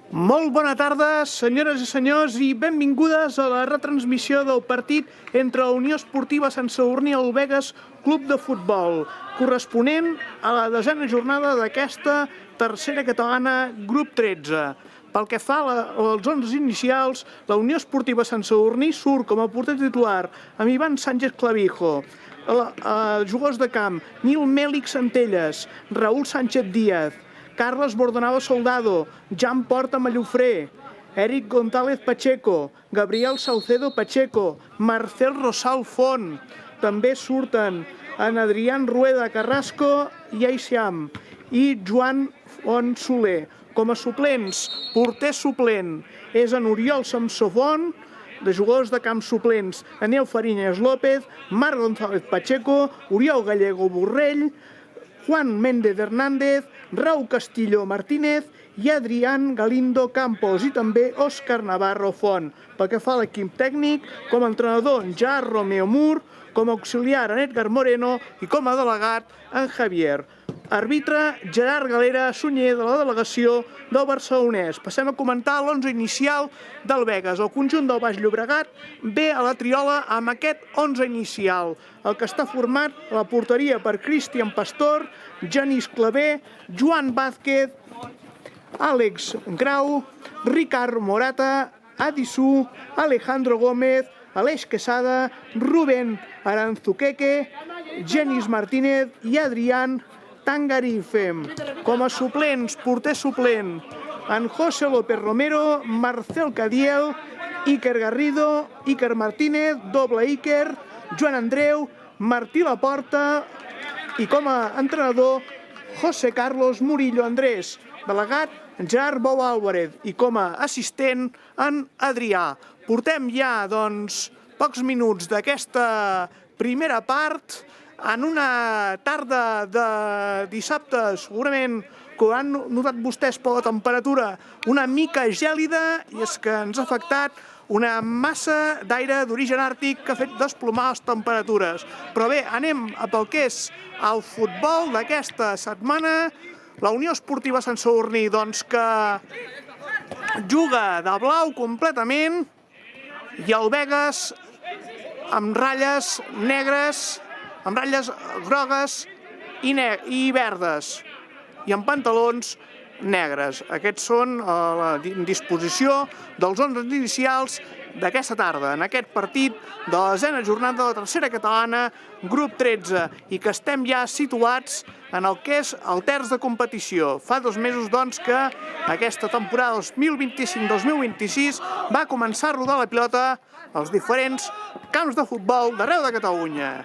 Molt bona tarda, senyores i senyors, i benvingudes a la retransmissió del partit entre la Unió Esportiva Sant Sadurní i el Begues Club de Futbol, corresponent a la 10a jornada d'aquesta tercera catalana, grup 13. Pel que fa als 11 inicials, la Unió Esportiva Sant Sadurní surt com a porter titular amb Ivan Sánchez Clavijo, jugadors de camp, Nil Mèlic Centelles, Raúl Sánchez Díaz, Carles Bordonado Soldado, Jan Porta Mallofré, Eric González Pacheco, Gabriel Saucedo Pacheco, Marcel Rosal Font. També surten en Adrián Rueda Carrasco i Aisiam i Joan Font Soler. Com a suplents, porter suplent és en Oriol Samsó Font, de jugadors de camp suplents, Anel Fariñas López, Marc González Pacheco, Oriol Gallego Borrell, Juan Méndez Hernández, Raúl Castillo Martínez i Adrián Galindo Campos i també Òscar Navarro Font. Pel que fa a l'equip tècnic, com a entrenador Gerard Romeo Mur, com a auxiliar en Edgar Moreno i com a delegat en Javier. Àrbitre Gerard Galera Sunyer de la delegació del barcelonès. Passem a comentar l'11 inicial del Begues. El conjunt del Baix Llobregat ve a la triola amb aquest 11 inicial, el que està format a la porteria per Cristian Pastor, Genís Clavé, Joan Vázquez, Àlex Grau, Ricard Morata, Adisú, Alejandro Gómez, Aleix Quesada, Rubén Aranzuqueque, Genís Martínez i Adrián Tangarife. Com a suplents, porter suplent, en José López Romero, Marcel Cadiel, Iker Garrido, Iker Martínez, doble Iker, Joan Andreu, Martí Laporta i com a entrenador José Carlos Murillo Andrés, delegat Gerard Bou Álvarez i com a assistent en Adrià. Portem ja, doncs, pocs minuts d'aquesta primera part en una tarda de dissabte, segurament que ho han notat vostès per la temperatura una mica gèlida, i és que ens ha afectat una massa d'aire d'origen àrtic que ha fet desplomar les temperatures. Però bé, anem a pel que és el futbol d'aquesta setmana. La Unió Esportiva Sant Sadurní, doncs, que juga de blau completament, i el Begues amb ratlles negres, amb ratlles grogues i verdes, i amb pantalons negres. Aquests són la disposició dels 11 inicials d'aquesta tarda, en aquest partit de la 10a jornada de la tercera catalana, grup 13, i que estem ja situats en el que és el terç de competició. Fa 2 mesos, doncs, que aquesta temporada 2025-2026 va començar a rodar la pilota als diferents camps de futbol d'arreu de Catalunya.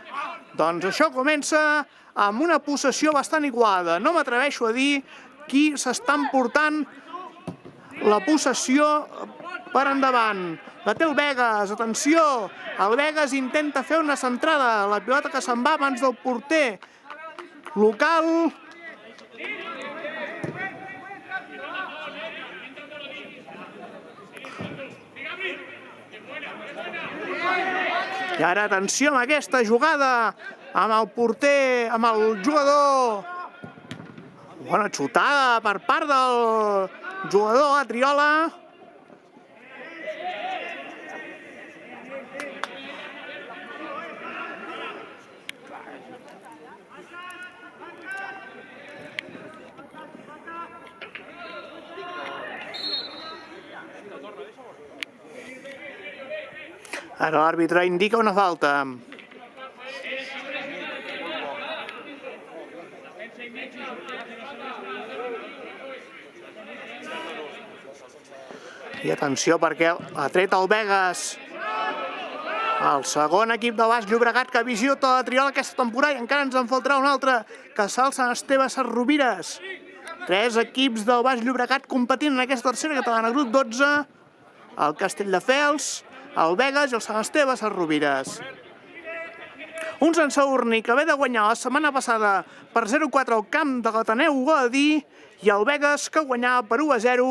Doncs això comença amb una possessió bastant igualada. No m'atreveixo a dir qui s'està emportant la possessió per endavant. La té el Begues, atenció! El Begues intenta fer una centrada, la pilota que se'n va abans del porter local. I ara atenció amb aquesta jugada, amb el porter, amb el jugador. Bona xutada per part del jugador a triola. Ara l'àrbitre indica una falta. I atenció perquè ha tret el Begues. El segon equip de Baix Llobregat que visita la triola aquesta temporada, i encara ens en faltarà un altre, que és el Sant Esteve Sesrovires. 3 equips del Baix Llobregat competint en aquesta tercera catalana, grup 12, el Castelldefels, el Begues i el Sant Esteve Sesrovires. Un Sant Sadurní que ve de guanyar la setmana passada per 0-4 al camp de l'Ateneu Guadí, i el Begues que guanyava per 1-0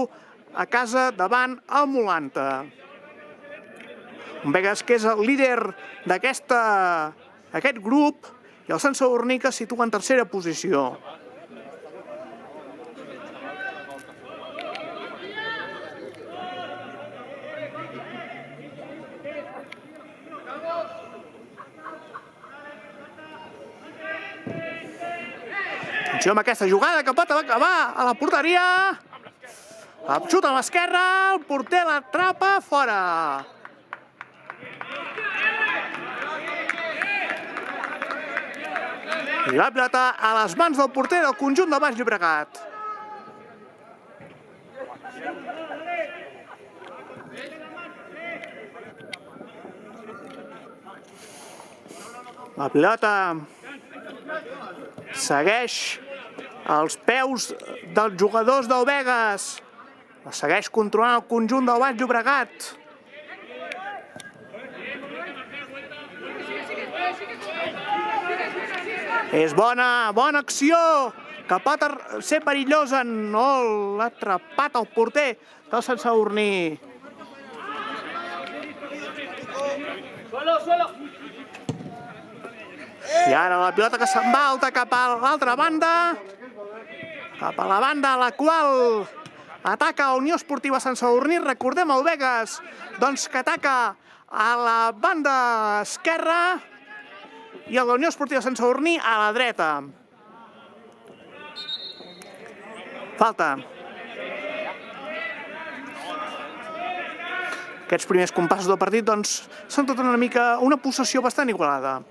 a casa davant el Molanta. Un Begues que és el líder d'aquest grup, i el Sant Sadurní que es situa en tercera posició. Atenció amb aquesta jugada que pot acabar a la porteria. Xuta a l'esquerra, el porter l'atrapa, fora. I la pilota a les mans del porter del conjunt del Baix Llobregat. La pilota segueix als peus dels jugadors del Begues. La segueix controlant el conjunt del Baix Llobregat. És bona acció, que pot ser perillosa. No l'ha atrapat el porter del Sant Sadurní. I ara la pilota que se'n va alta cap a l'altra banda, cap a la banda a la qual ataca Unió Esportiva Sant Sadurní. Recordem el Begues, doncs, que ataca a la banda esquerra i el de la Unió Esportiva Sant Sadurní a la dreta. Falta. Aquests primers compassos del partit, doncs, són tota una mica una possessió bastant igualada.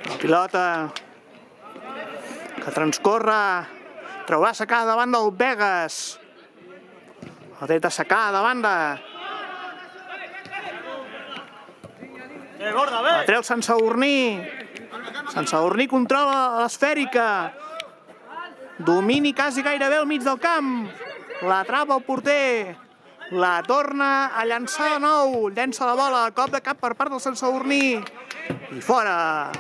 La pilota que transcorre, traurà sacada davant del Begues. La dreta sacada de banda. La treu Sant Sadurní. Sant Sadurní controla l'esfèrica. Domini quasi gairebé al mig del camp. L'atrapa el porter. La torna a llançar de nou. Llença la bola. Cop de cap per part del Sant Sadurní. I fora.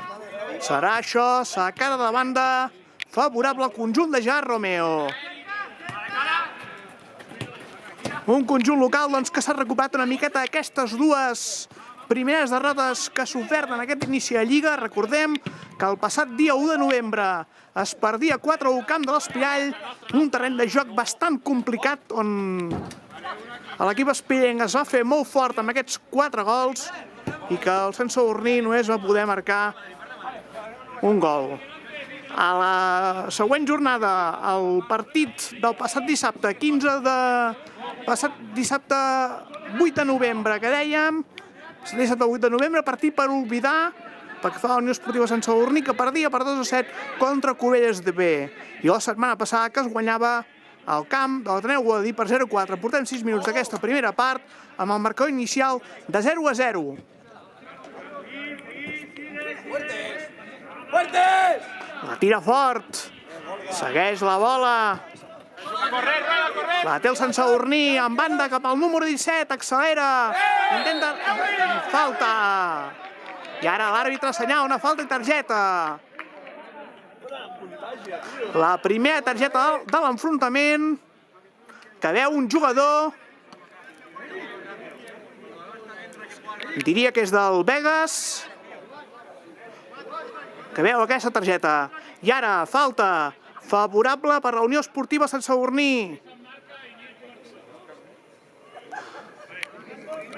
Serà això, sacada de banda, favorable al conjunt de Gerard Romeo. Un conjunt local, doncs, que s'ha recuperat una miqueta aquestes dues primeres derrotes que ha sofert en aquest inici de Lliga. Recordem que el passat dia 1 de novembre es perdia 4-1 camp de l'Espirall, un terreny de joc bastant complicat on l'equip espillenc es va fer molt fort amb aquests 4 gols i que el Sant Sadurní només va poder marcar un gol. A la següent jornada, el partit del passat dissabte, passat dissabte 8 de novembre, que dèiem, dissabte 8 de novembre, partit per oblidar, perquè fa la Unió Esportiva Sant Sadurní, que perdia per 2-7 contra Cubelles de B. I la setmana passada que es guanyava al camp de l'Ateneu Guadalí per 0-4. Portem 6 minuts d'aquesta primera part amb el marcador inicial de 0-0. La tira fort, segueix la bola, la té el Sant Sadurní en banda cap al número 17, accelera, intenta, falta, i ara l'àrbitre assenyala una falta i targeta. La primera targeta de l'enfrontament que veu un jugador, diria que és del Begues, que veu aquesta targeta. I ara, falta favorable per la Unió Esportiva Sant Sadurní.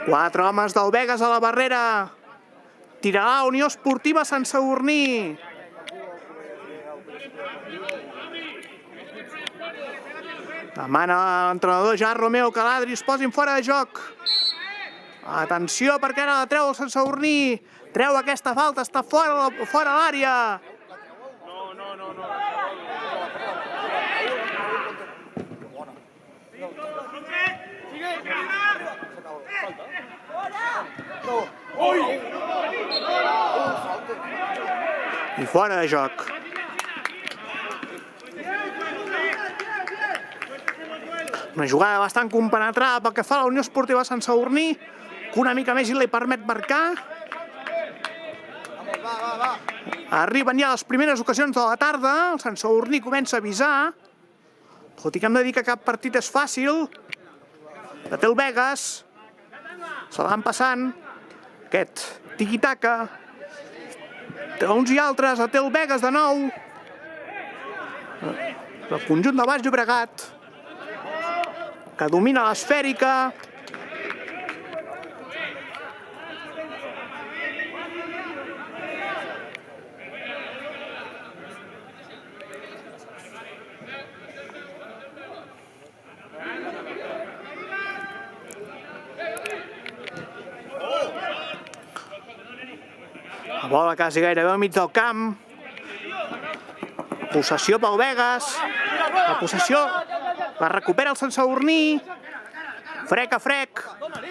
4 homes del Begues a la barrera. Tirarà la Unió Esportiva Sant Sadurní. Demana l'entrenador Gerard Romeo que l'Adri es posin fora de joc. Atenció, perquè ara la treu el Sant Sadurní. Treu aquesta falta, està fora l'àrea. I fora de joc. Una jugada bastant compenetrada pel que fa a la Unió Esportiva Sant Sadurní, que una mica més li permet marcar. Arriben ja les primeres ocasions de la tarda, el Sant Sadurní comença a avisar, tot i que hem de dir que cap partit és fàcil. La té el Begues, se la van passant, aquest tiqui-taca, té uns i altres, la té el Begues de nou, el conjunt de Baix Llobregat, que domina l'esfèrica, La bola quasi gairebé al mig del camp. Possessió pel Begues. La possessió la recupera el Sant Sadurní. Frec a frec,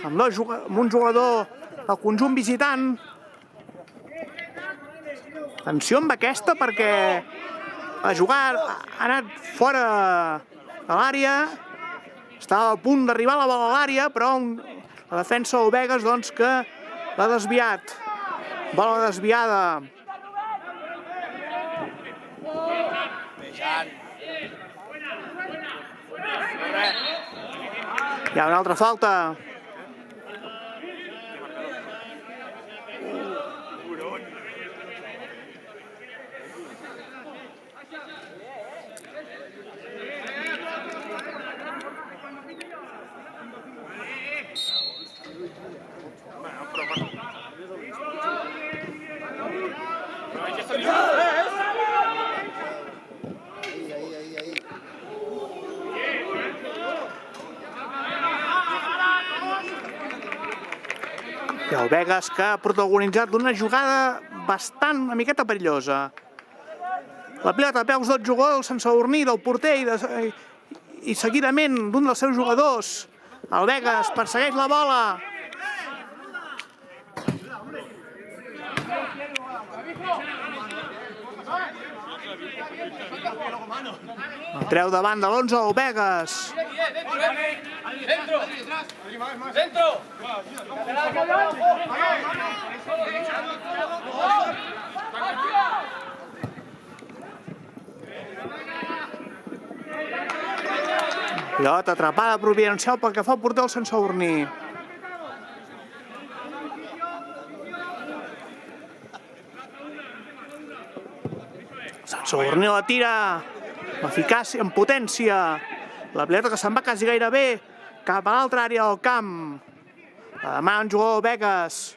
amb un jugador del conjunt visitant. Atenció amb aquesta perquè la jugada ha anat fora de l'àrea. Estava a punt d'arribar la bola a l'àrea, però la defensa del Begues doncs que l'ha desviat. Bola desviada. Hi ha una altra falta. I el Begues que ha protagonitzat una jugada bastant una miqueta perillosa. La pilota a peus del jugador del Sant Sadurní, del porter i seguidament d'un dels seus jugadors. El Begues persegueix la bola. El treu davant de l'11 el Begues. Pilota atrapada providencial pel que fa al porter del Sant Sadurní. Sant Sadurní la tira amb eficàcia, amb potència. La pilota que se'n va quasi gairebé cap a l'altra àrea del camp. La demana un jugador Begues.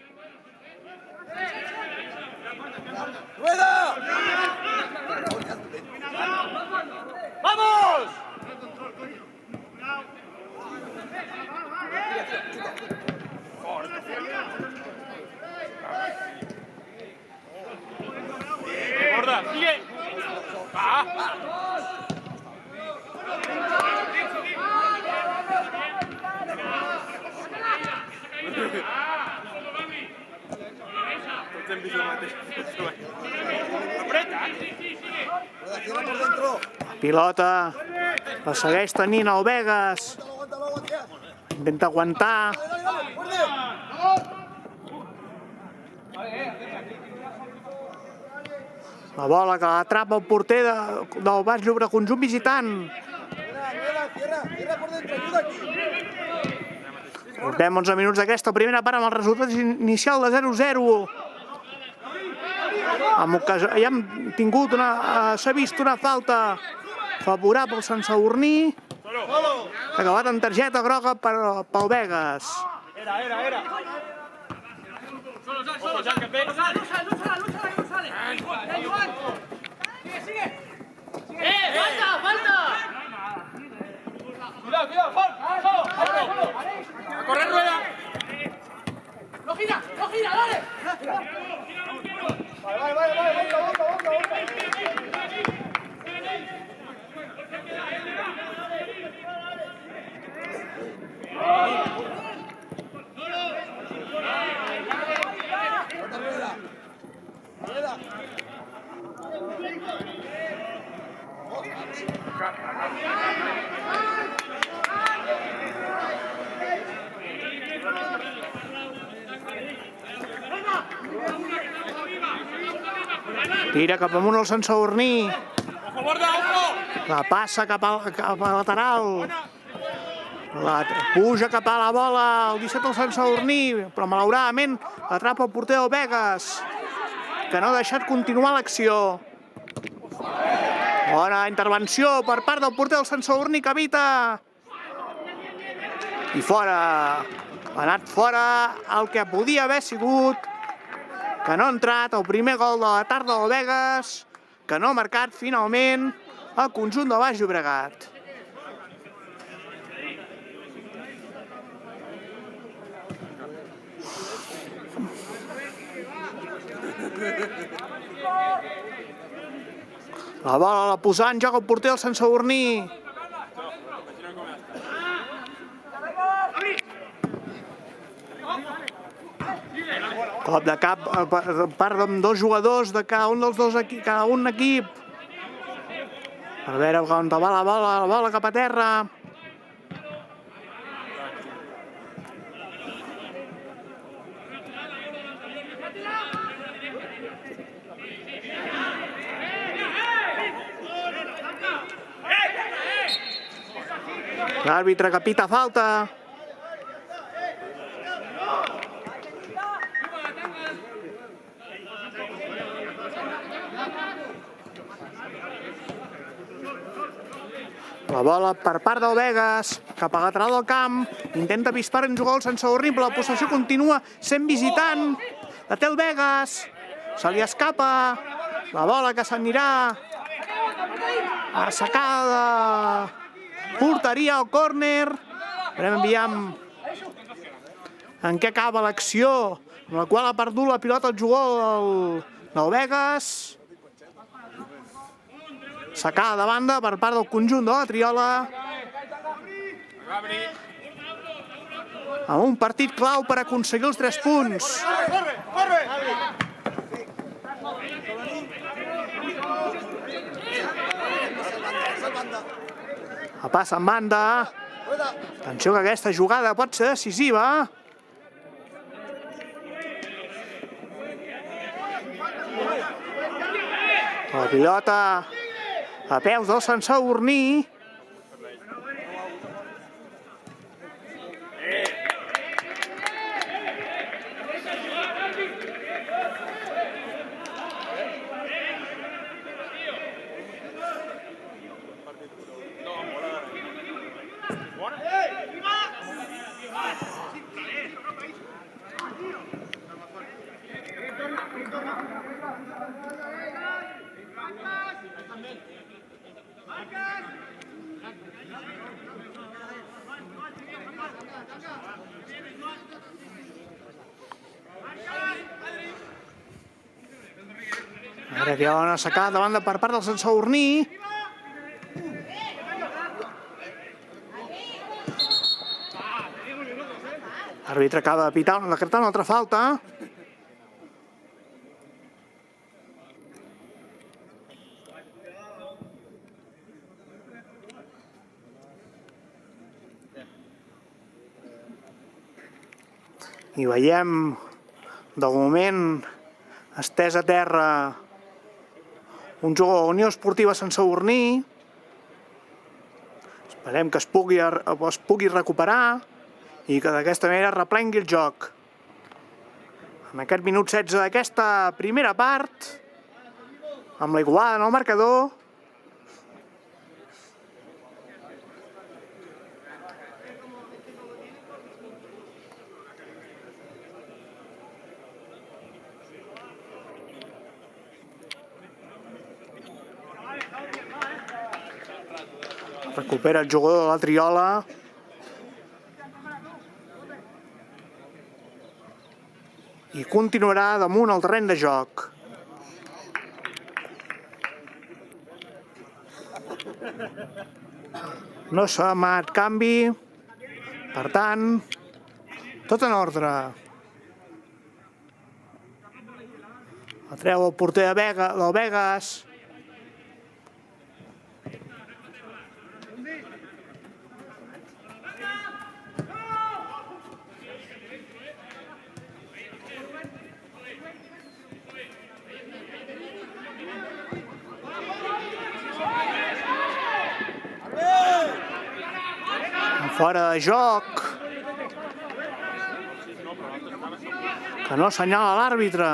¡Vamos! ¡Gorda! ¡Sigue! ¡Va! Pilota la segueix tenint el Begues. Intenta aguantar. La bola que l'atrapa el porter del Baix Llobregat, conjunt visitant. Portem 11 minuts d'aquesta primera part amb el resultat inicial de 0-0. Ja hem tingut s'ha vist una falta favorable al Sant Sadurní, que ha acabat amb targeta groga pel Begues. ¡Falta! ¡Cuidado! ¡A correr, rueda! ¡No gira, dale! Vale, Tira cap amunt el Sant Sadurní. La passa cap a lateral. Puja cap a la bola el 17 del Sant Sadurní, però malauradament atrapa el porter del Begues, que no ha deixat continuar l'acció. Bona intervenció per part del porter del Sant Sadurní, que evita. I fora. Ha anat fora el que podia haver sigut, que no ha entrat el primer gol de la tarda del Begues, que no ha marcat finalment el conjunt del Baix Llobregat. La bola la posà en joc el porter del Sant Sadurní. Cop de cap per part amb dos jugadors de cada un dels dos equips, cada un equip. Per veure on va la bola cap a terra. L'àrbitre que pita falta. La bola per part del Begues, cap a lateral del camp, intenta pispar un jugador sense horrible, la possessió continua sent visitant, la té el Begues, se li escapa, la bola que s'anirà assecada de porteria al córner, farem enviar en què acaba l'acció, en la qual ha perdut la pilota el jugador del Begues. Sacada de banda per part del conjunt de la Triola. Amb un partit clau per aconseguir els 3 punts. La passa en banda. Atenció que aquesta jugada pot ser decisiva. La pilota a peus del Sant Sadurní. Ara que hi ha una sacada de banda per part del Sant Sadurní. L'àrbitre acaba de pitar, decretar una altra falta. I veiem, de moment, estès a terra un jugador de Unió Esportiva Sant Sadurní. Esperem que es pugui recuperar i que d'aquesta manera reprengui el joc. En aquest minut 16 d'aquesta primera part, amb la igualada en el marcador, recupera el jugador de la Triola. I continuarà damunt el terreny de joc. No s'ha demanat canvi. Per tant, tot en ordre. La treu el porter del Begues. Fora de joc. Que no assenyala l'àrbitre.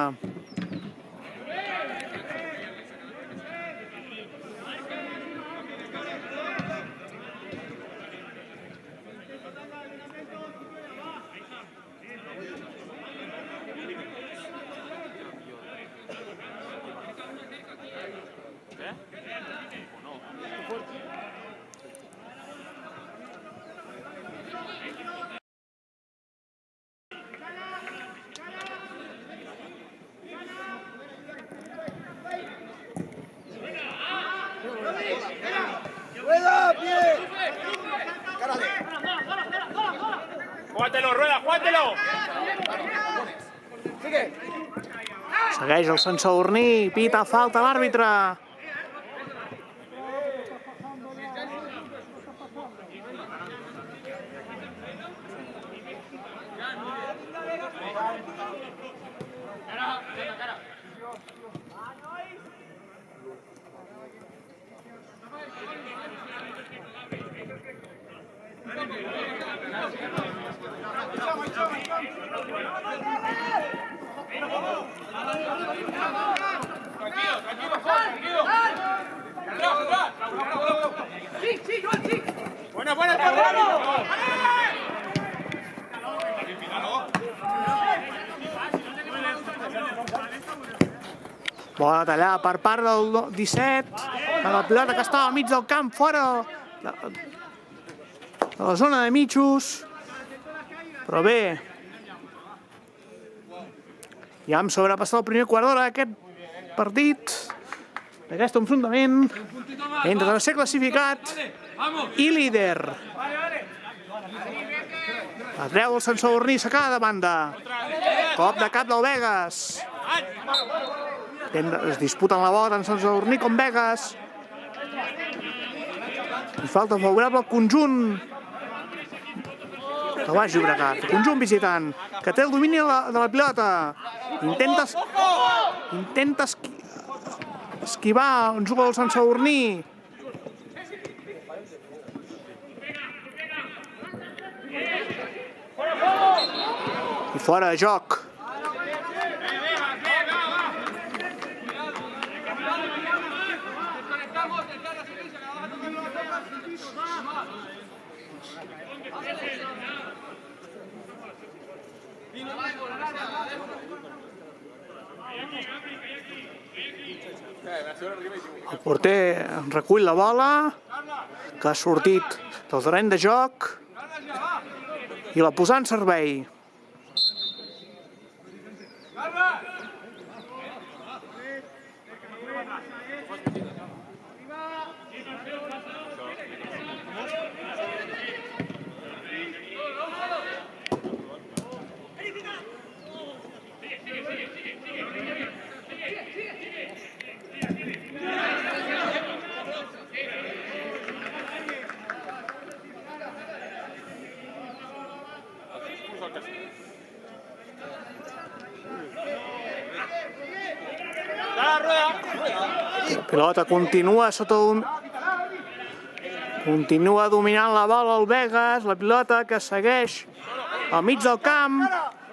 Segueix el Sant Sadurní, pita falta l'àrbitre. Bona tallada per part del 17, de la pilota que estava al mig del camp, fora de la zona de mitjos. Però bé, ja hem sobrepassat el primer quart d'hora d'aquest partit, d'aquest enfrontament entre el tercer classificat i líder. La treu el Sant Sadurní, s'acaba de banda. Cop de cap del Begues. Es disputen la bola tant Sant Sadurní com Begues. I falta favorable al conjunt de Baix Llobregat, el conjunt visitant, que té el domini de la pilota. Intenta esquivar un jugador del Sant Sadurní. I fora de joc. El porter recull la bola, que ha sortit del terreny de joc, i la posa en servei. La pilota continua dominant la bola el Begues, la pilota que segueix al mig del camp,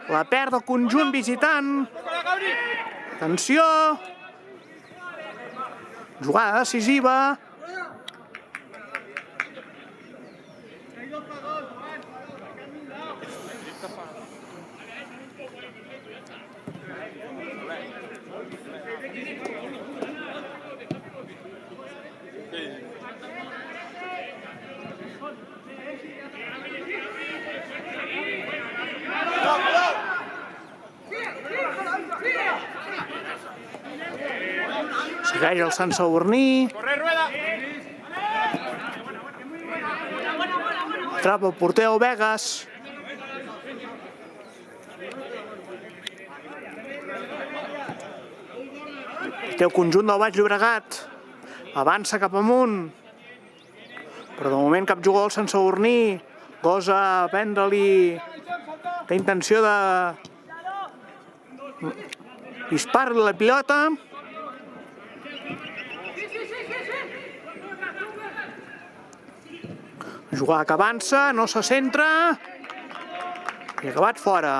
la perd el conjunt visitant. Atenció! Jugada decisiva. Segueix el Sant Sadurní. Atrapa el porter el Begues. Té el conjunt del Baix Llobregat. Avança cap amunt. Però de moment cap jugador del Sant Sadurní gosa prendre-li. Té intenció de dispar-li la pilota. Jugada que avança, no se centra i acabat fora.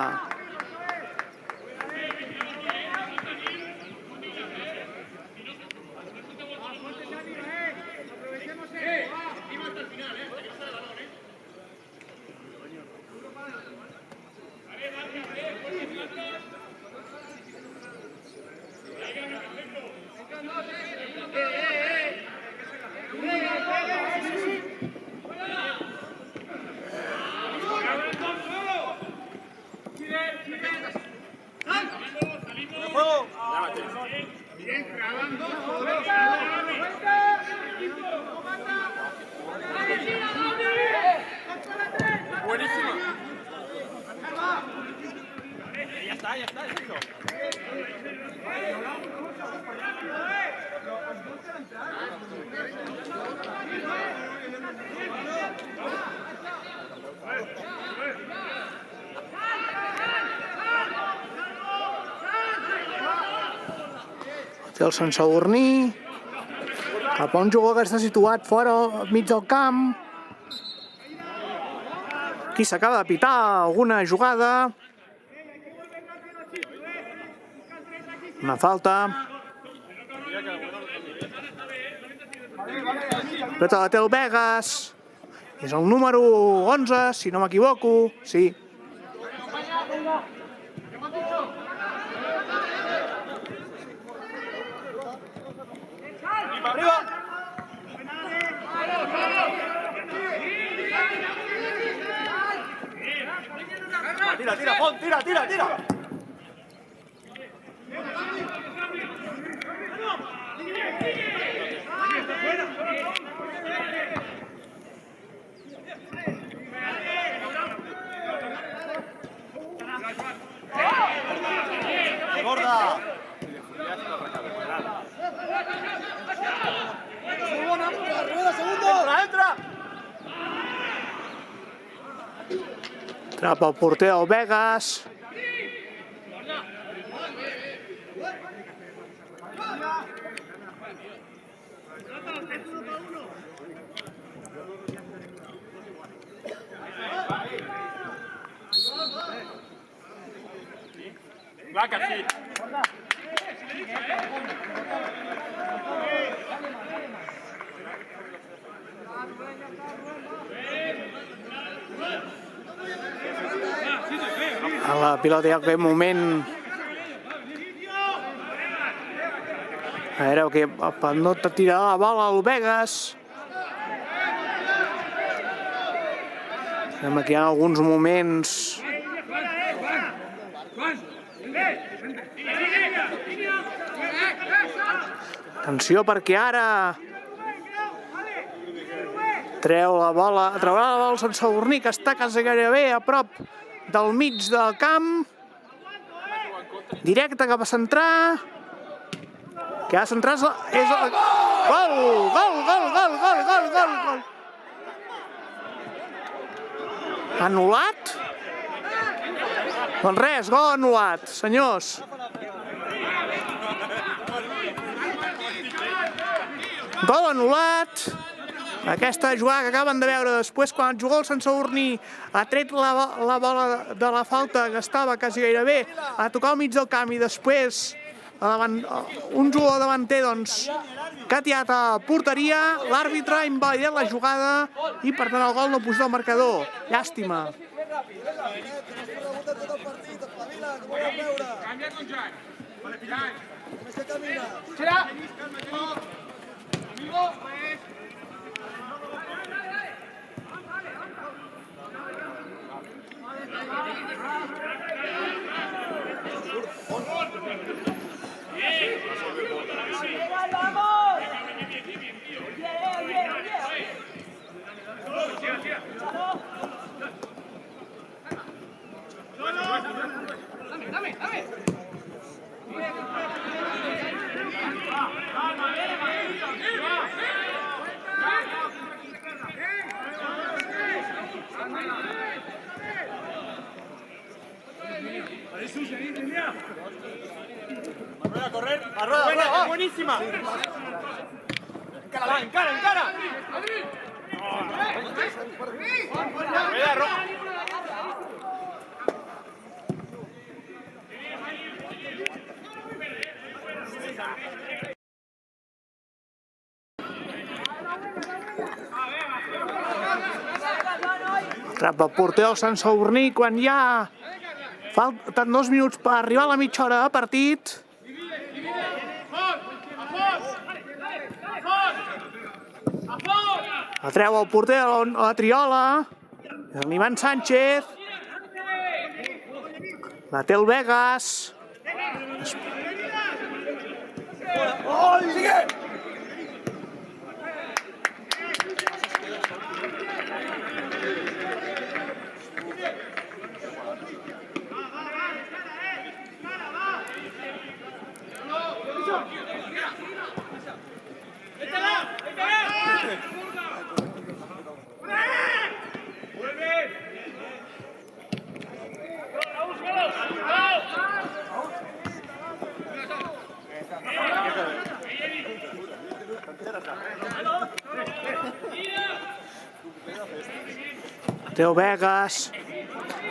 Té el Sant Sadurní. Cap a un jugador que està situat fora, al mig del camp. Aquí s'acaba de pitar alguna jugada. Una falta. Pilota la té el Vegas. És el número 11, si no m'equivoco. Sí. Tira, Font, tira. Gorda. Entra. Trapa el porter del Vegas. Clar que sí. A la pilota hi ha aquest moment. A veure, que no tirarà la bola al Vegas. Sembla que hi ha alguns moments. Atenció, perquè ara traurà la bola el Sant Sadurní, que està quasi gairebé a prop del mig del camp. Directe cap a centrar. Que ha de centrar és el... Gol! Anul·lat? Doncs res, gol anul·lat, senyors. Gol anul·lat. Aquesta jugada que acaben de veure després, quan el jugador el Sant Sadurní ha tret la bola de la falta, que estava quasi gairebé a tocar al mig del camp, i després un jugador davanter que ha tirat a porteria, l'àrbitre ha invalidat la jugada i per tant el gol no ha posat el marcador. Llàstima. A correr, a rueda, buenísima. Encara. Trapa el porter del Sant Sadurní quan ja falten 2 minuts per arribar a la mitja hora de partit. La treu el porter a la triola. L'Ivan Sánchez. La té el Vegas. Sigue! Té el Vegas.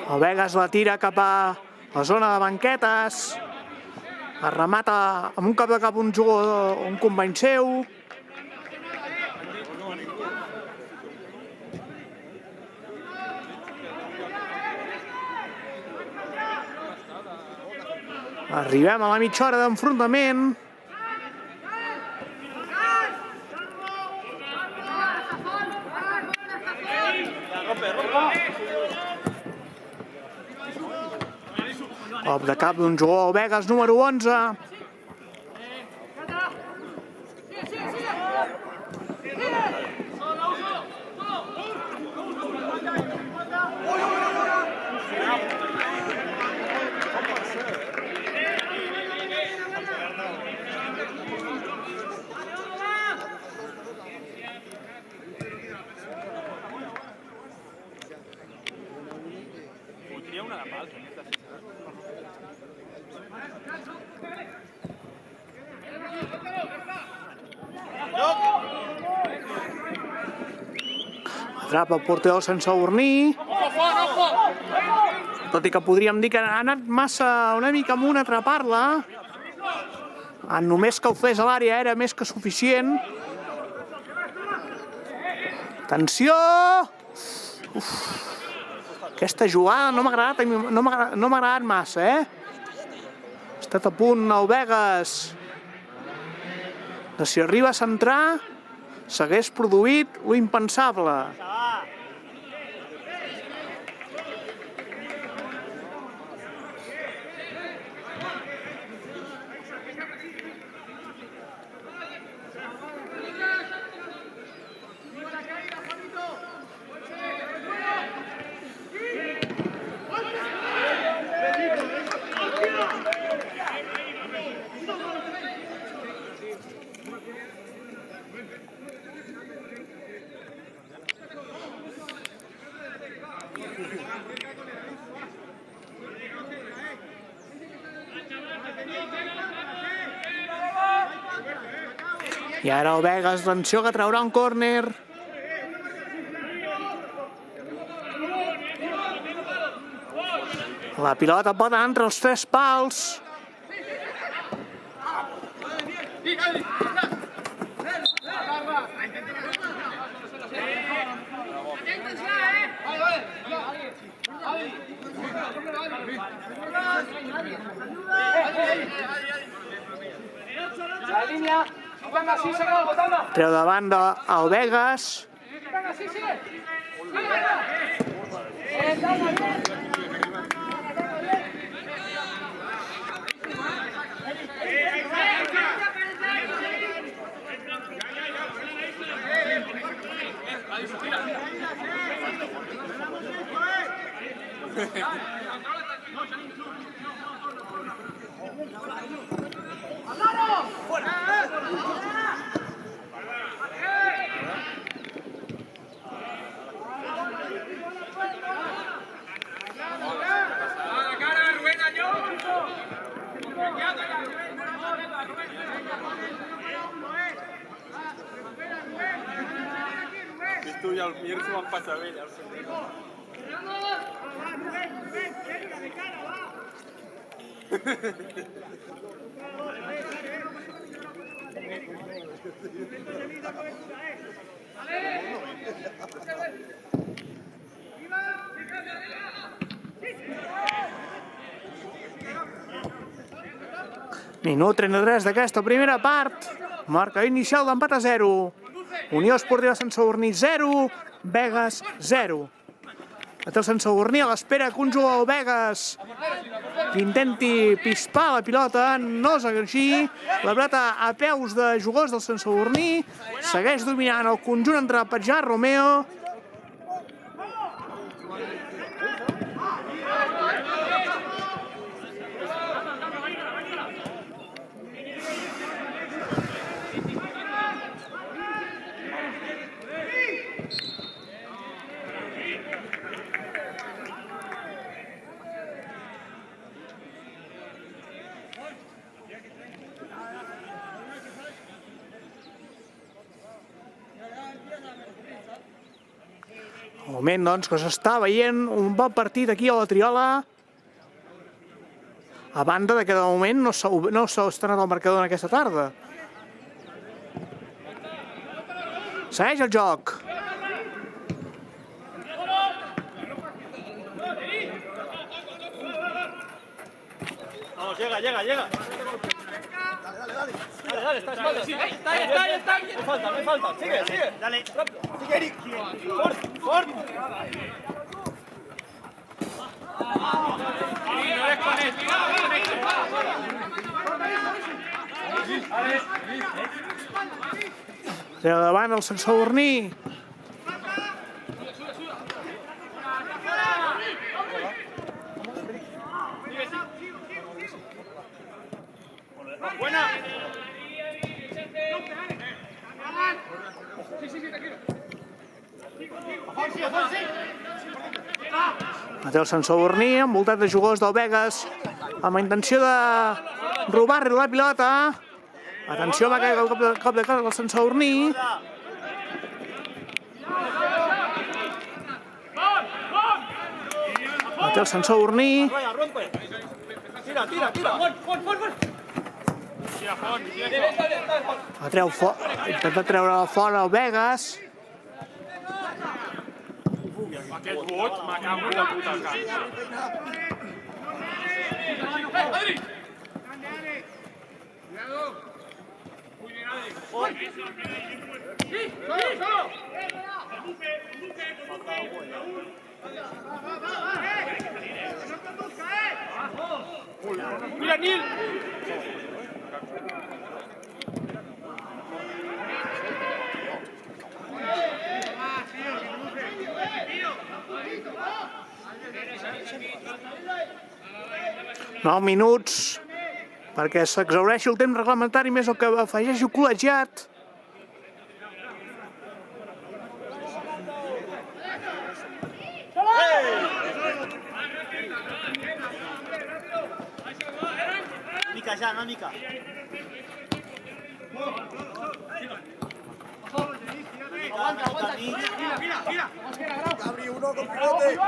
El Vegas la tira cap a la zona de banquetes. Es remata amb un cop de cap un jugador, un company seu. Arribem a la mitja hora d'enfrontament. Cop de cap d'un jugador del Vegas, número 11. Fotria una de pals. Atrapa el porter del Sant Sadurní. Tot i que podríem dir que ha anat massa una mica amunt a atrapar-la. Només que ho fes a l'àrea era més que suficient. Atenció! Uf. Aquesta jugada no m'ha agradat massa, Ha estat a punt el Vegas de, si arriba a centrar, s'hagués produït lo impensable. I ara el Vegas, atenció, que traurà un córner. La pilota pot anar entre els 3 pals. La línia. Venga, sí, sigue, botando. Treu de banda el Vegas. Venga, sí, sigue. Tu i el Mir s'ho van passar bé. Minut 33 d'aquesta primera part. Marca inicial d'empat a 0. Unió Esportiva Sant Sadurní 0, Vegas 0. El Sant Sadurní a l'espera que un jugador del Vegas intenti pispar la pilota, no és així. La pilota a peus de jugadors del Sant Sadurní. Segueix dominant el conjunt entre Patjà i Romeo. moment, doncs, que s'està veient un bon partit aquí a la Triola, a banda de que de moment no s'ha estrenat el marcador en aquesta tarda. Segueix el joc. Vamos, llega. Dale, está espalda. Está. No hay falta. Sigue. Dale. Sigue, Eric. Fort. No desconectes. Treu davant el Sant Sadurní. Buena. Té el Sant Sadurní, envoltat de jugadors del Begues, amb la intenció de robar-li la pilota. Atenció amb aquest cop de cara del Sant Sadurní. Té el Sant Sadurní. Tira. Intenta treure fora el Begues. Aquest vot, me cago en la puta casa. Adri! Mira, Nil! Nou minuts perquè s'exhaureixi el temps reglamentari més el que afegeixi el col·legiat. Mica ja, no mica. Aguanta. Mira. Gabri, uno con pivote.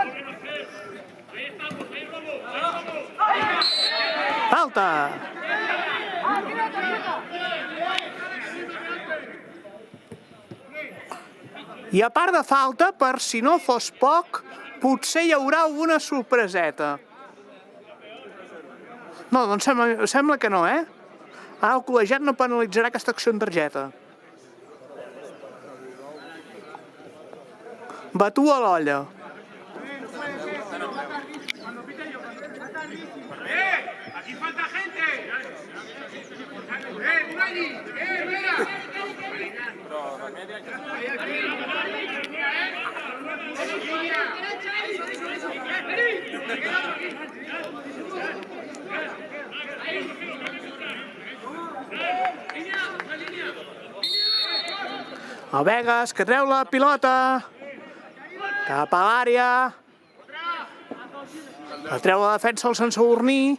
Falta! I a part de falta, per si no fos poc, potser hi haurà alguna sorpreseta. No, doncs sembla que no, eh? Ara el col·legiat no penalitzarà aquesta acció en targeta. Batú a l'olla. Aquí falta gente. Allí. El Begues, que treu la pilota cap a l'àrea. La treu la defensa el Sant Sadurní.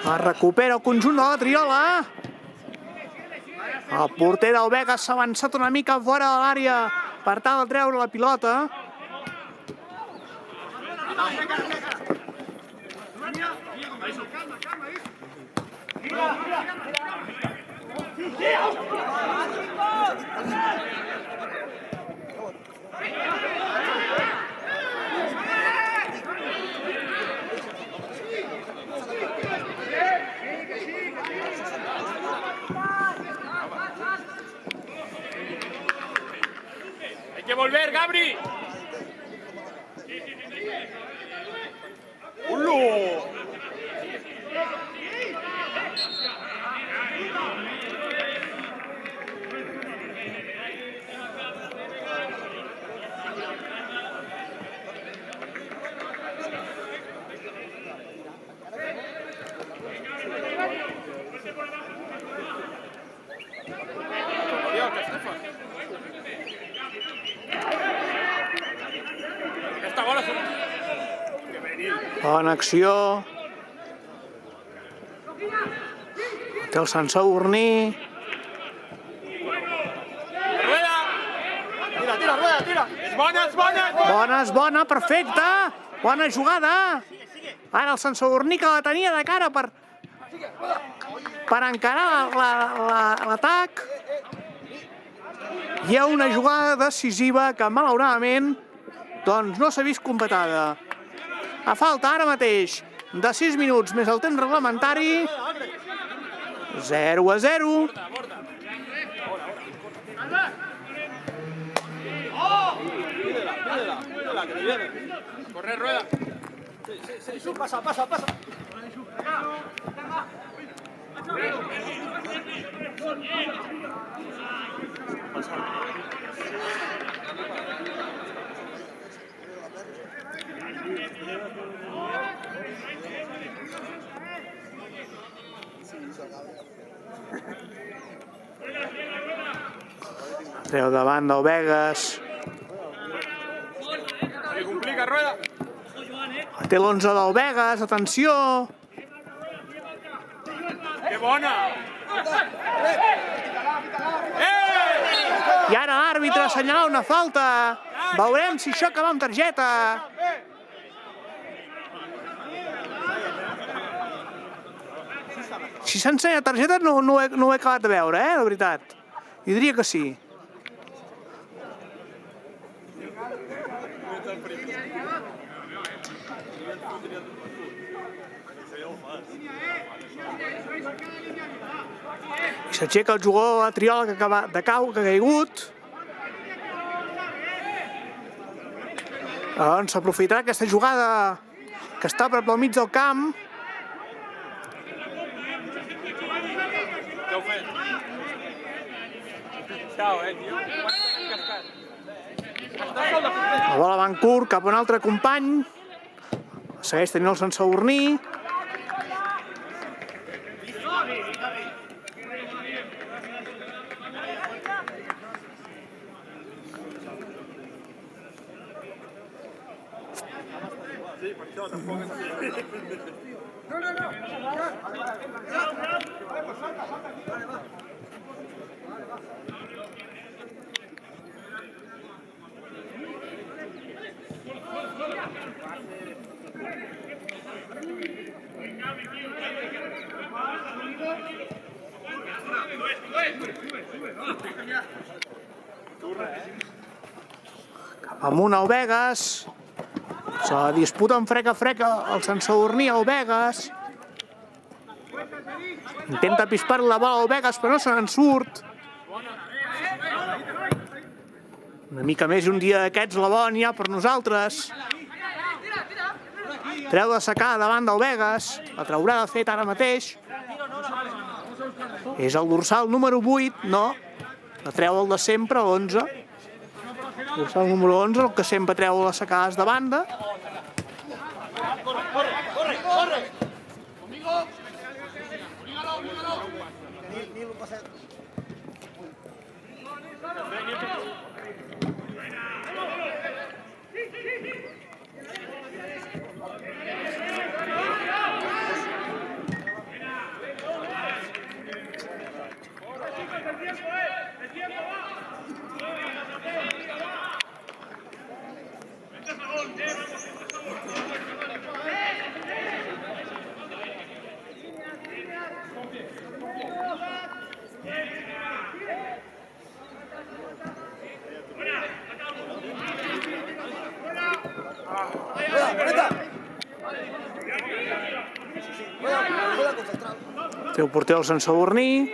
La recupera el conjunt de la Triola. El porter del Begues s'ha avançat una mica fora de l'àrea per tal de treure la pilota. Hay que volver, Gabri. Bona acció. Té el Sant Sadurní. Rueda! Tira, rueda, tira. És bona, és bona! Bona, és bona, perfecte. Bona jugada. Ara el Sant Sadurní que la tenia de cara per encarar l'atac. Hi ha una jugada decisiva que malauradament doncs no s'ha vist completada. A falta ara mateix de 6 minuts més el temps reglamentari, 0-0. Pídela, que te viene. Corre, rueda. Sí, pasa. Treu davant del Vegas. Se complica, rueda. Té l'11 del Vegas, atenció. Que bona! I ara l'àrbitre assenyala una falta. Veurem si això acaba amb targeta. Si s'ensenya targeta no ho he acabat de veure, de veritat. Jo diria que sí. S'aixeca el jugador de la Triola que ha caigut. Doncs s'aprofitarà aquesta jugada que està per pel mig del camp. Què heu fet? Ciao, tio. La bola va en curt cap a un altre company. Segueix tenint el Sant Sadurní. Cap amunt al Vegas. Se la disputen frec a frec el Sant Sadurní al Vegas. Intenta pispar la bola al Vegas, però no se n'en surt. Una mica més un dia d'aquests la bola n'hi ha per nosaltres. Treu de secar davant del Vegas. La traurà de fet ara mateix. És el dorsal número 8, no. La treu el de sempre, l'11. El dorsal número 11, el que sempre treu les secades de banda. Corre. Té el porter el Sant Sadurní.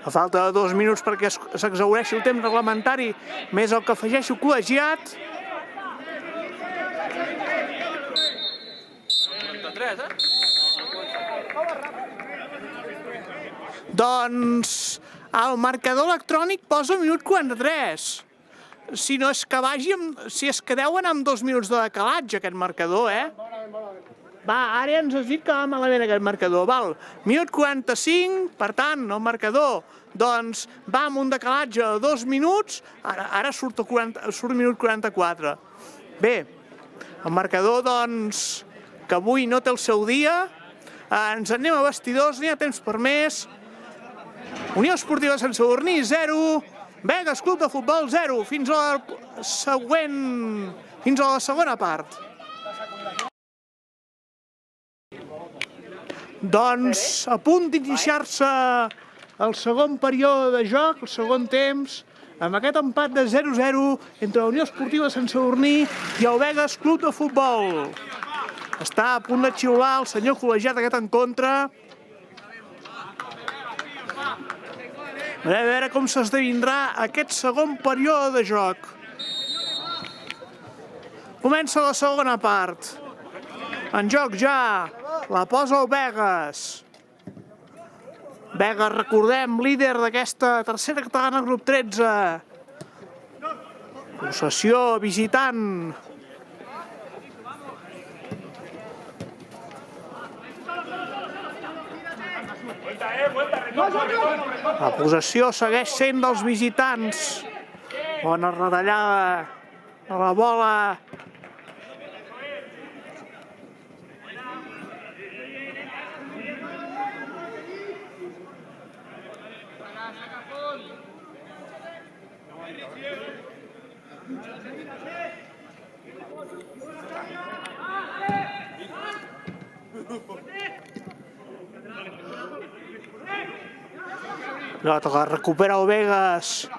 A falta de 2 minuts perquè s'exhaureixi el temps reglamentari, més el que afegeixo col·legiat. 43, Doncs el marcador electrònic posa minut 43. Si no és que si és que deu anar amb 2 minuts de decalatge aquest marcador, Va, ara ens has dit que va malament aquest marcador, val. Minut 45, per tant, el marcador, doncs, va amb un decalatge de 2 minuts, ara surt minut 44. Bé, el marcador, doncs, que avui no té el seu dia, ens anem a vestidors, n'hi ha temps per més, Unió Esportiva Sant Sadurní 0, Begues Club de Futbol 0. Fins a la segona part. Doncs a punt d'iniciar-se el segon període de joc, el segon temps, amb aquest empat de 0-0 entre la Unió Esportiva Sant Sadurní i el Begues Club de Futbol. Està a punt de xiular el senyor col·legiat aquest encontre. A veure com s'esdevindrà aquest segon període de joc. Comença la segona part. En joc ja la posa el Begues. Begues, recordem, líder d'aquesta tercera catalana grup 13. Possessió visitant. La possessió segueix sent dels visitants. Bona retallada de la bola. Pilota que recupera el Begues.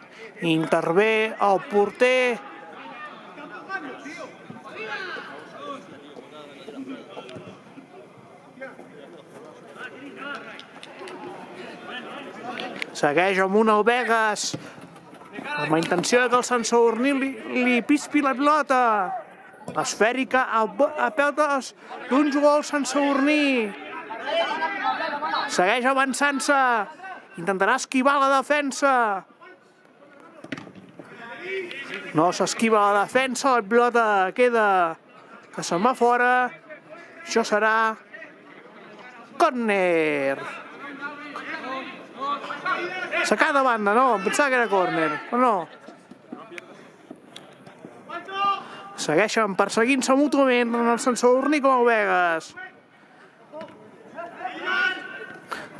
Intervé el porter. Segueix amunt el Begues. Amb la intenció que el Sant Sadurní li pispi la pilota. Esfèrica a peu d'un jugador del Sant Sadurní. Segueix avançant-se. Intentarà esquivar la defensa. No s'esquiva la defensa, la pilota queda que se'n va fora. Això serà córner. Sacar de banda, no? Em pensava que era córner, o no? Segueixen perseguint-se mútuament tant el Sant Sadurní com el Begues.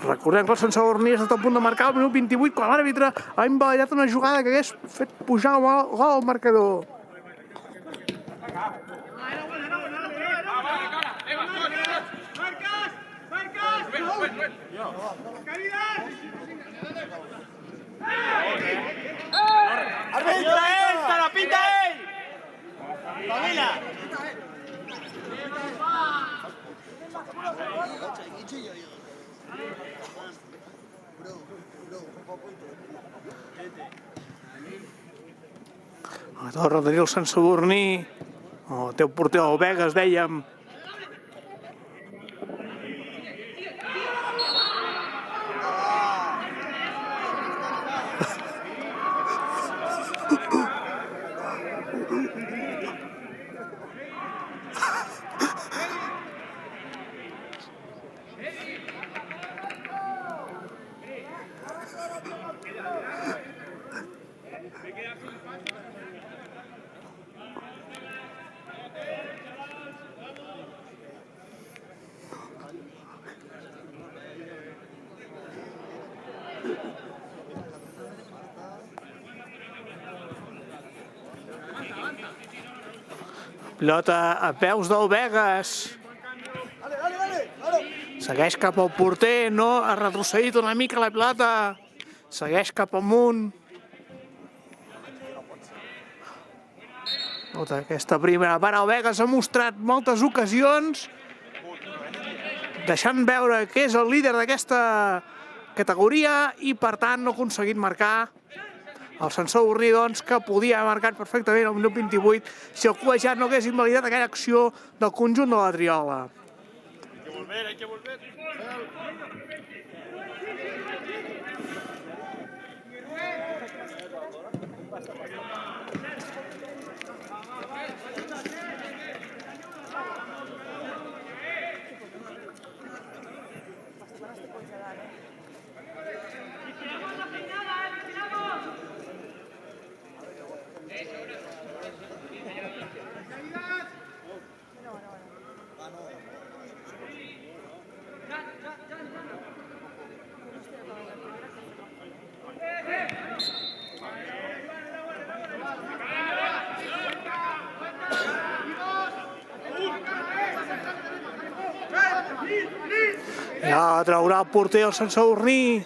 Recordem que el Sant Sadurní ha estat a punt de marcar el minut 28 quan l'àrbitre ha invalidat una jugada que hagués fet pujar el gol al marcador. Arbitre, ell! Se la pinta ell! Familia! La torre de dir el Sant Sadurní. El teu porter del Begues, dèiem. Pilota a peus del Begues. Segueix cap al porter, no? Ha retrocedit una mica la pilota. Segueix cap amunt. Aquesta primera part, el Begues ha mostrat moltes ocasions, deixant veure que és el líder d'aquesta categoria i, per tant, no ha aconseguit marcar. El Sant Sadurní, doncs, que podia haver marcat perfectament al minut 28 si el col·legiat no hagués invalidat aquella acció del conjunt de la Triola. Hay que volver. Ja la traurà el porter el Sant Sadurní.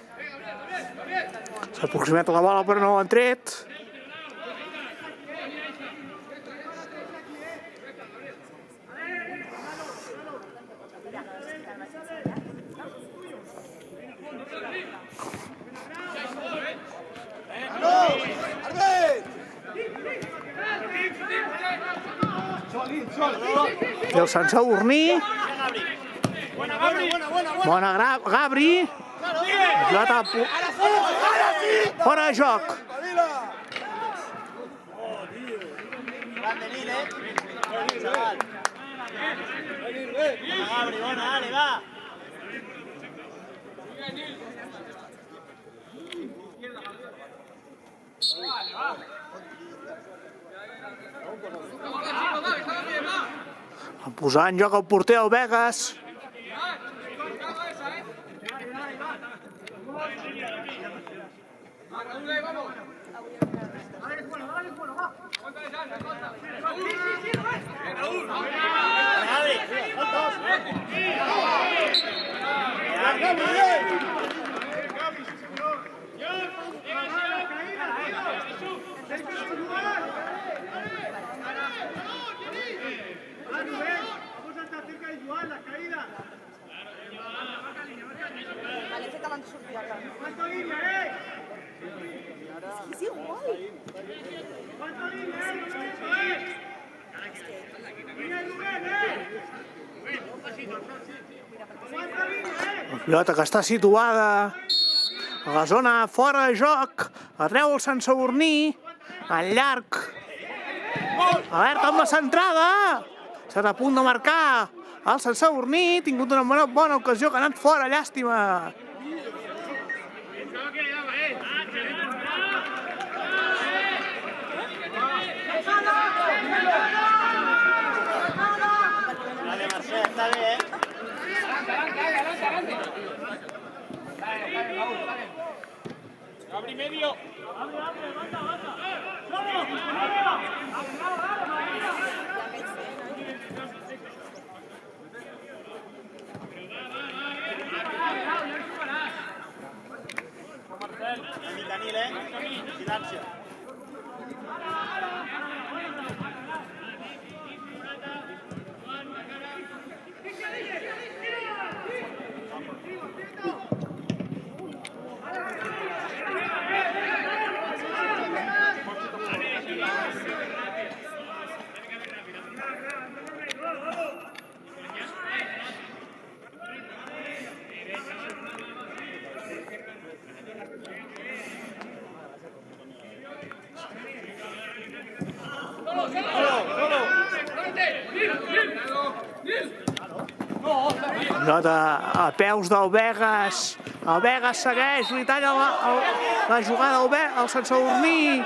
S'ha aproximat a la bola però no l'han tret. I el Sant Sadurní. Bona Gabri. Pilota fora de joc. Gabri, bona, dale, va. Va posar en joc el porter el Vegas. La pilota que està situada a la zona fora de joc. La treu el Sant Sadurní. Al llarg. Alerta amb la centrada. S'ha a punt de marcar el Sant Sadurní. Ha tingut una bona ocasió que ha anat fora. Llàstima. Dale, Marcel, está bien, Gabri medio. Danil, silencio. Pilota a peus del Vegas. El Vegas segueix, li talla la jugada al Sant Sadurní.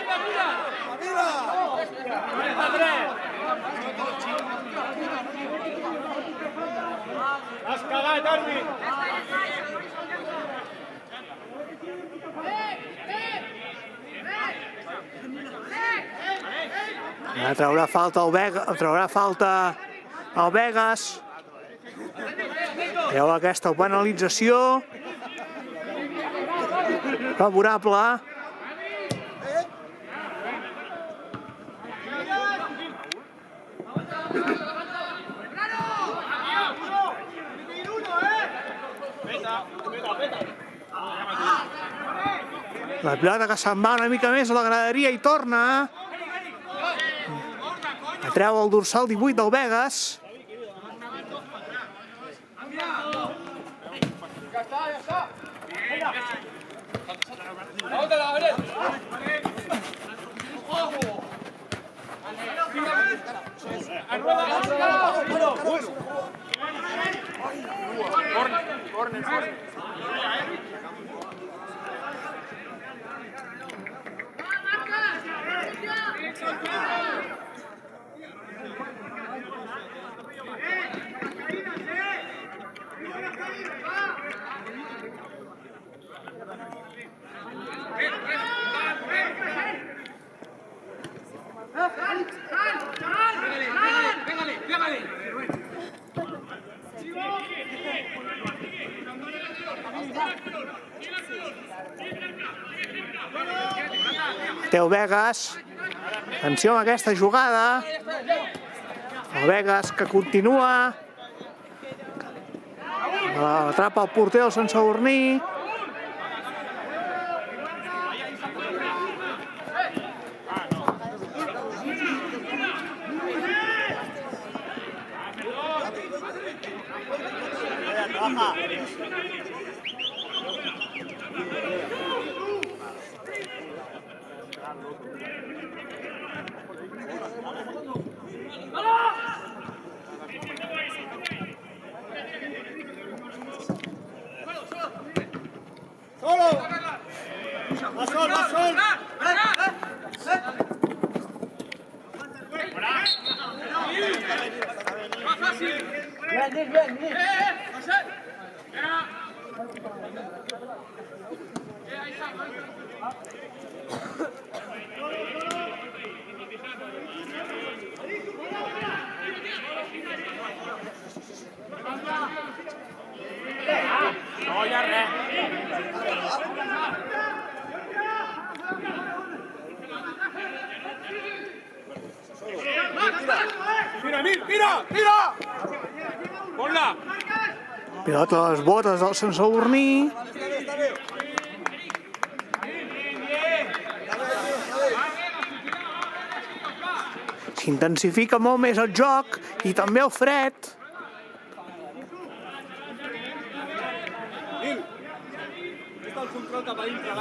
Has cagat, Arbi. Traurà falta el Vegas. Veu aquesta penalització favorable. La pilota que se'n va una mica més a la graderia i torna. Treu el dorsal 18 del Vegas. Pégale. Mateu Vegas. Atenció amb aquesta jugada. El Vegas que continua. L'atrapa el porter del Sant Sadurní. Baja. ¡Solo! ¡Más sol, más sol! No, ja res. Mira, mira, mira! Ponla! Pilota a les botes del Sant Sadurní. S'intensifica molt més el joc i també el fred.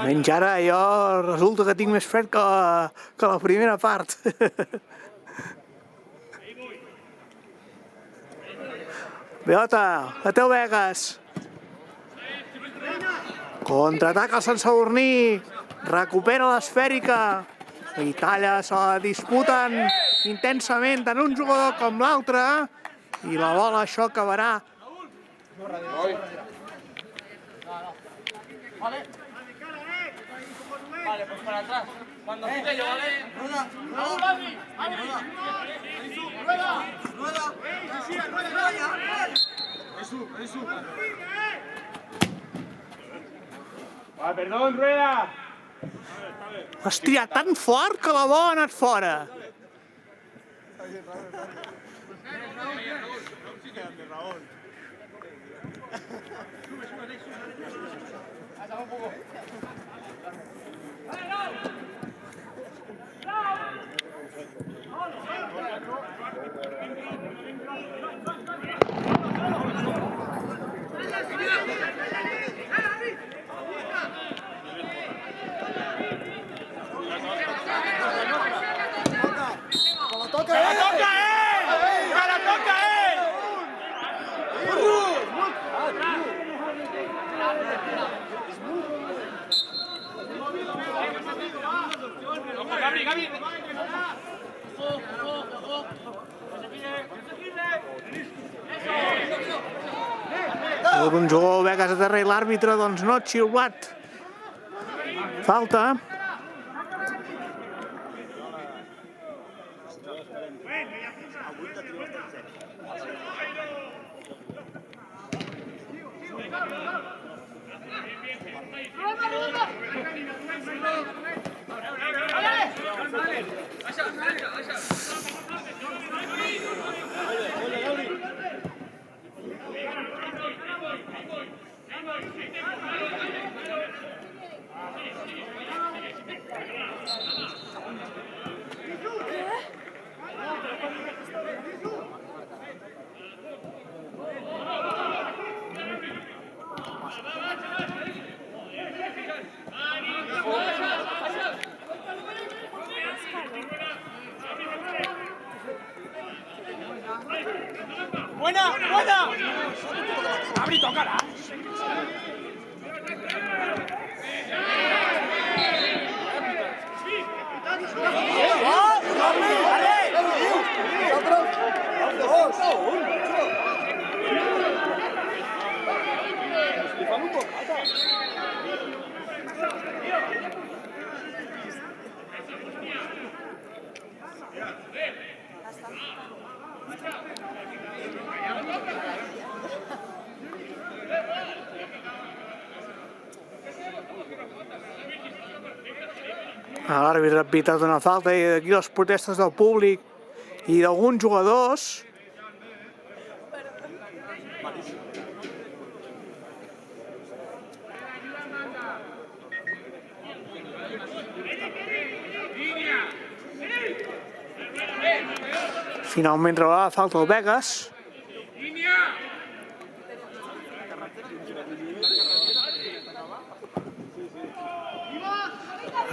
Menys ara jo resulta que tinc més fred que la primera part. Pilota, Mateu Vegas. Contraataca el Sant Sadurní. Recupera l'esfèrica. I talla, se la disputen intensament tant un jugador com l'altre. I la bola, això acabarà. Vale, pues para atrás. Cuando quite yo, ¿vale? Va, perdón, Rueda. Has tirat tan fort que la bola ha anat fora. Un jugador Vegas a terra i l'àrbitre doncs no ha xiulat. Falta. ¡Buena! ¡Buena! ¡Abri, tócala! L'àrbitre ha pitat una falta i d'aquí les protestes del públic i d'alguns jugadors. Finalment rebrà la falta el Begues.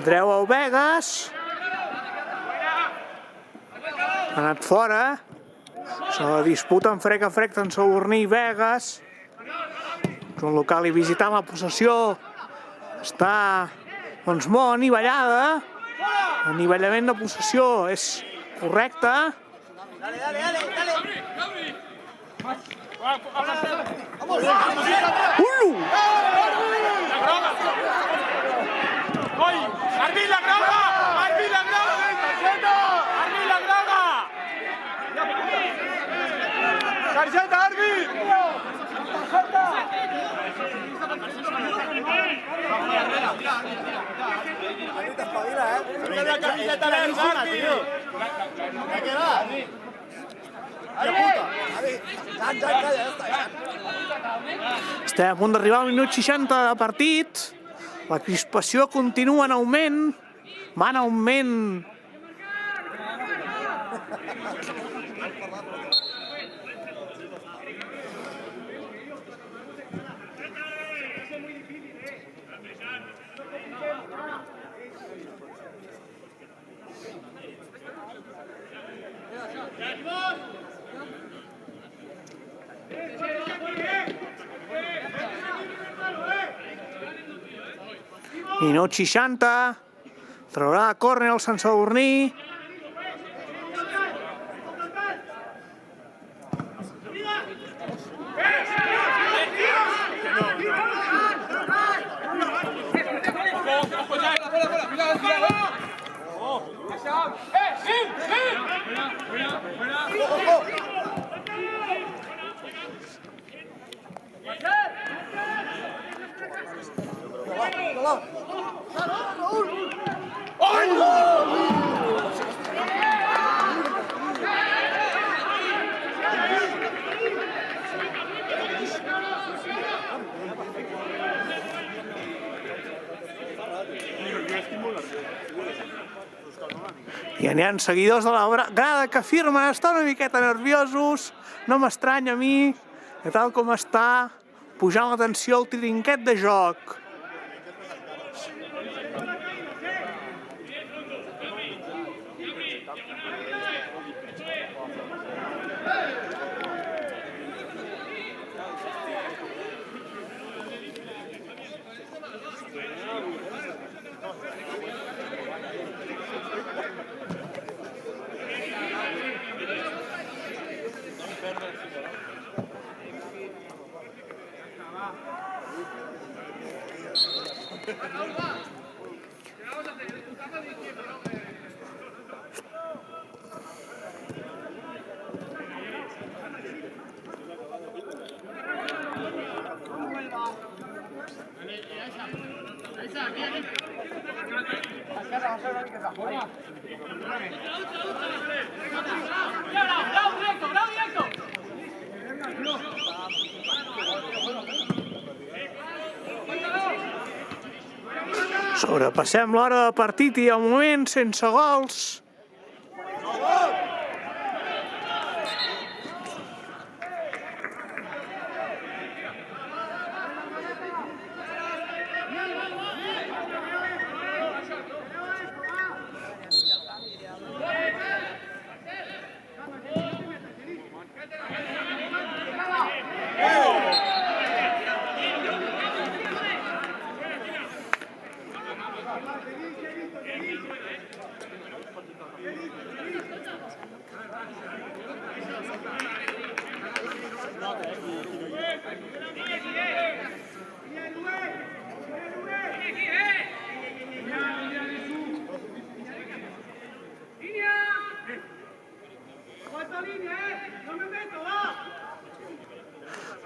Treu el Begues. Ha anat fora. Se la disputen frec a frec tant Sadurní i Begues. Un local i visitant la possessió està doncs molt anivellada. L'anivellament de possessió és correcte. Dale, dale, dale, dale. ¡Ay! ¡Arbi la groga! ¡Arbi la groga! ¡Arbi la groga! ¡Targeta, Arbi! Ahorita espabila, Mira la camiseta verda, tío. ¿Qué va? ¡Ay, puta! Ja està. Estem a punt d'arribar al minut 60 de partit. La crispació continua en augment. Va en augment. Minut 60. Traurà a córner el Sant Sadurní. I n'hi ha seguidors de la grada que afirmen estar una miqueta nerviosos. No m'estranya a mi, que tal com està, pujant la tensió al trinquet de joc. Sobrepassem l'hora de partit i al moment sense gols.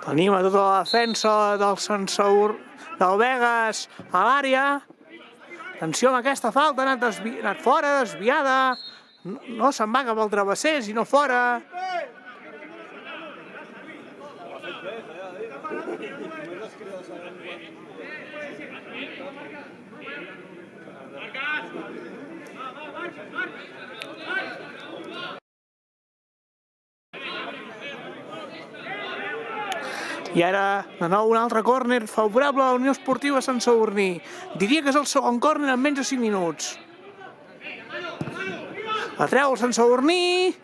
Tenim a tota la defensa del Begues a l'àrea. Atenció amb aquesta falta, ha anat fora, desviada. No se'n va cap al travesser, sinó fora. I ara, de nou, un altre córner favorable a la Unió Esportiva Sant Sadurní. Diria que és el segon córner en menys de 5 minuts. La treu el Sant Sadurní.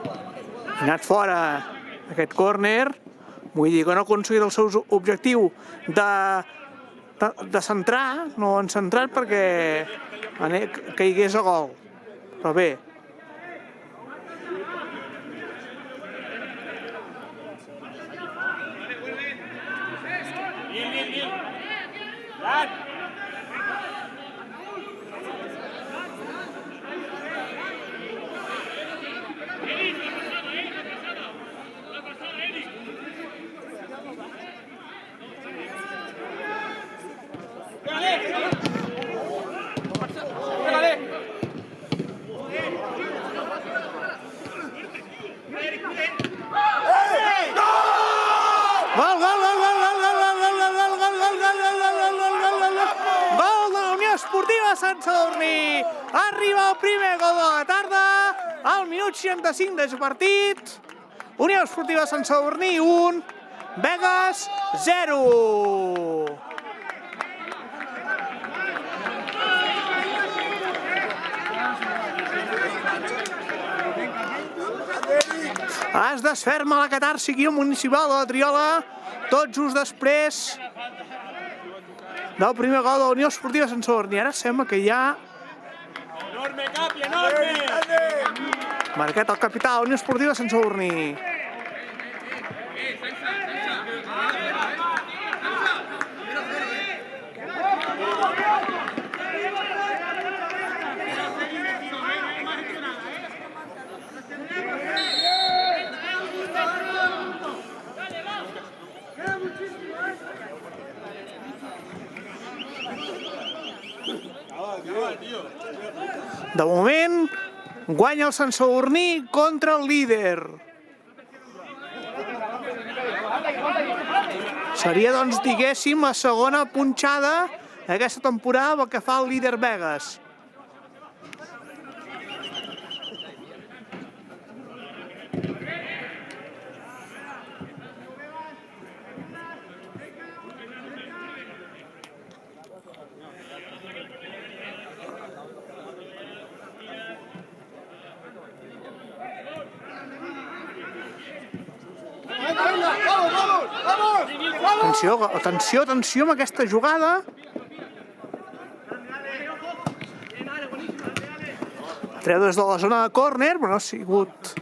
Ha anat fora aquest córner. Vull dir que no ha aconseguit el seu objectiu de centrar, no han centrat perquè caigués a gol. Però bé. Esportiva Sant Sadurní. Arriba el primer gol de la tarda al minut 65 de partit. Unió Esportiva Sant Sadurní 1, Begues 0. Es desferma la catarsi aquí al municipal de la Triola, tot just després del primer gol de la Unió Esportiva Sant Sadurní. Ara sembla que hi ha Enorme, Capi, enorme! marcat el capità de la Unió Esportiva Sant Sadurní. De moment, guanya el Sant Sadurní contra el líder. Seria, doncs, diguéssim, la segona punxada d'aquesta temporada pel que fa al líder Begues. Atenció, atenció amb aquesta jugada. Treu des de la zona de córner, però no ha sigut.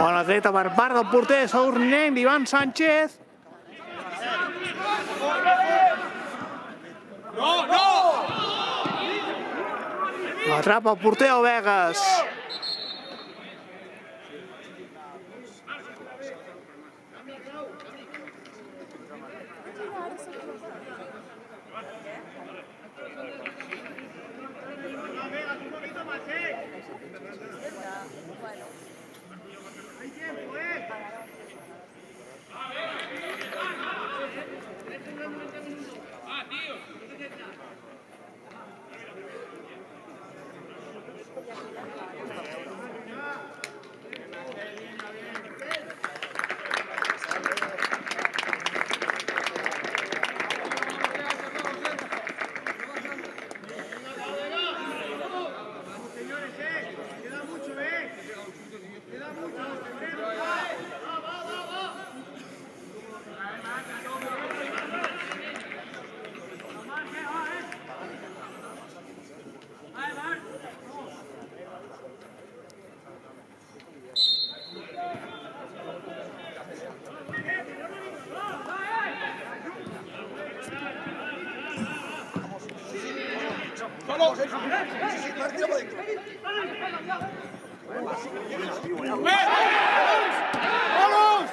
Bona treta per part del porter sadurninenc d'Ivan Sánchez. L'atrapa el porter del Begues. Sí, Marc, tira por dentro. ¡Vamos!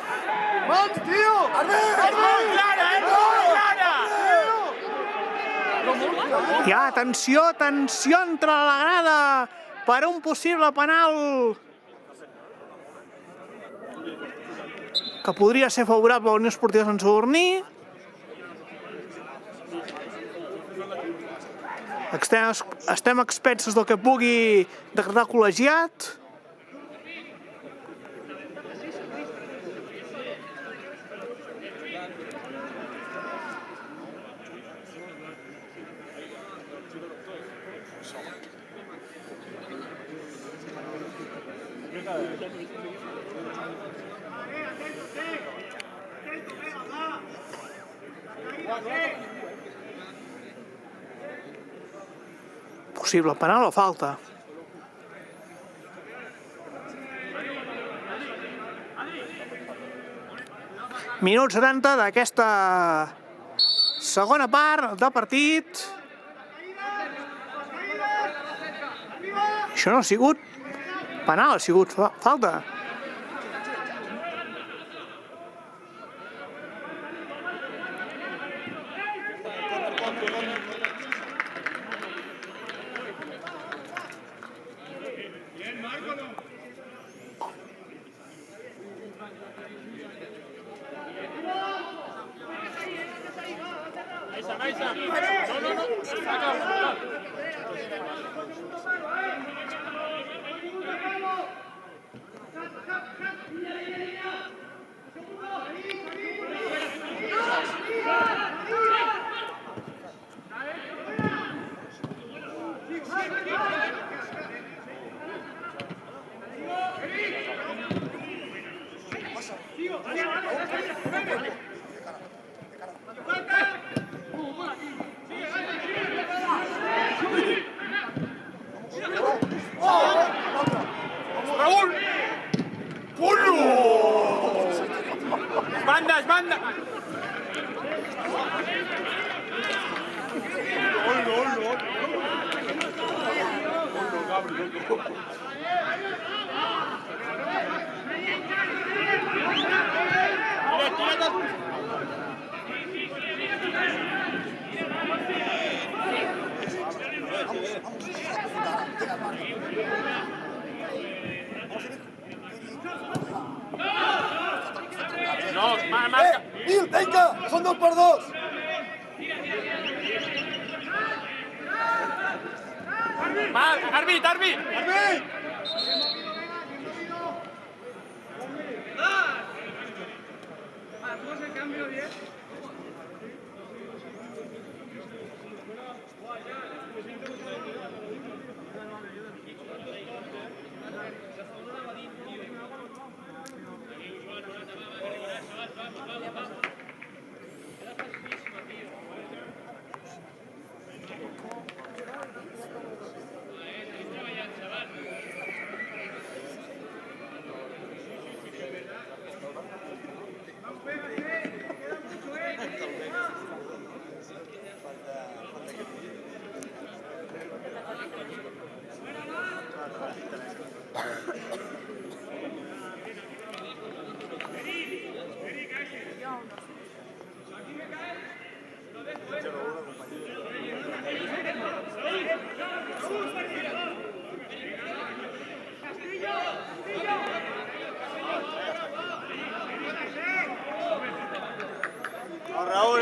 ¡Vamos, tío! Arbit! ¡Clara, Hi ha tensió entre la grada per un possible penal que podria ser favorable a la Unió Esportiva Sant Sadurní. Estem expenses del que pugui decretar el col·legiat. Possible penal o falta? Minut 70 d'aquesta segona part de partit. Això no ha sigut penal, ha sigut falta. Raúl! ¡Pullo! ¡Banda, es banda! No, marca. Nil, venga, son 2 por 2. Arbit! Arbit! No, Raúl,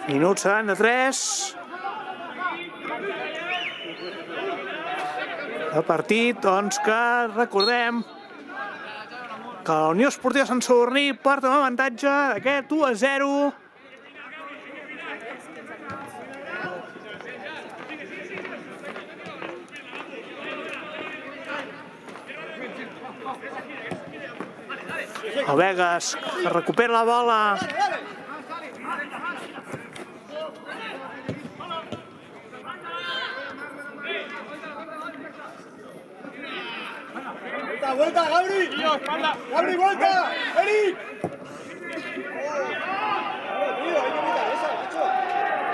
Minut 73. El partit, doncs, que recordem que la Unió Esportiva Sant Sadurní porta un avantatge d'aquest 1-0. El Vegas que recupera la bola. Vuelta, Gabri. Tío, espalda. Gabri, vuelta. Eric.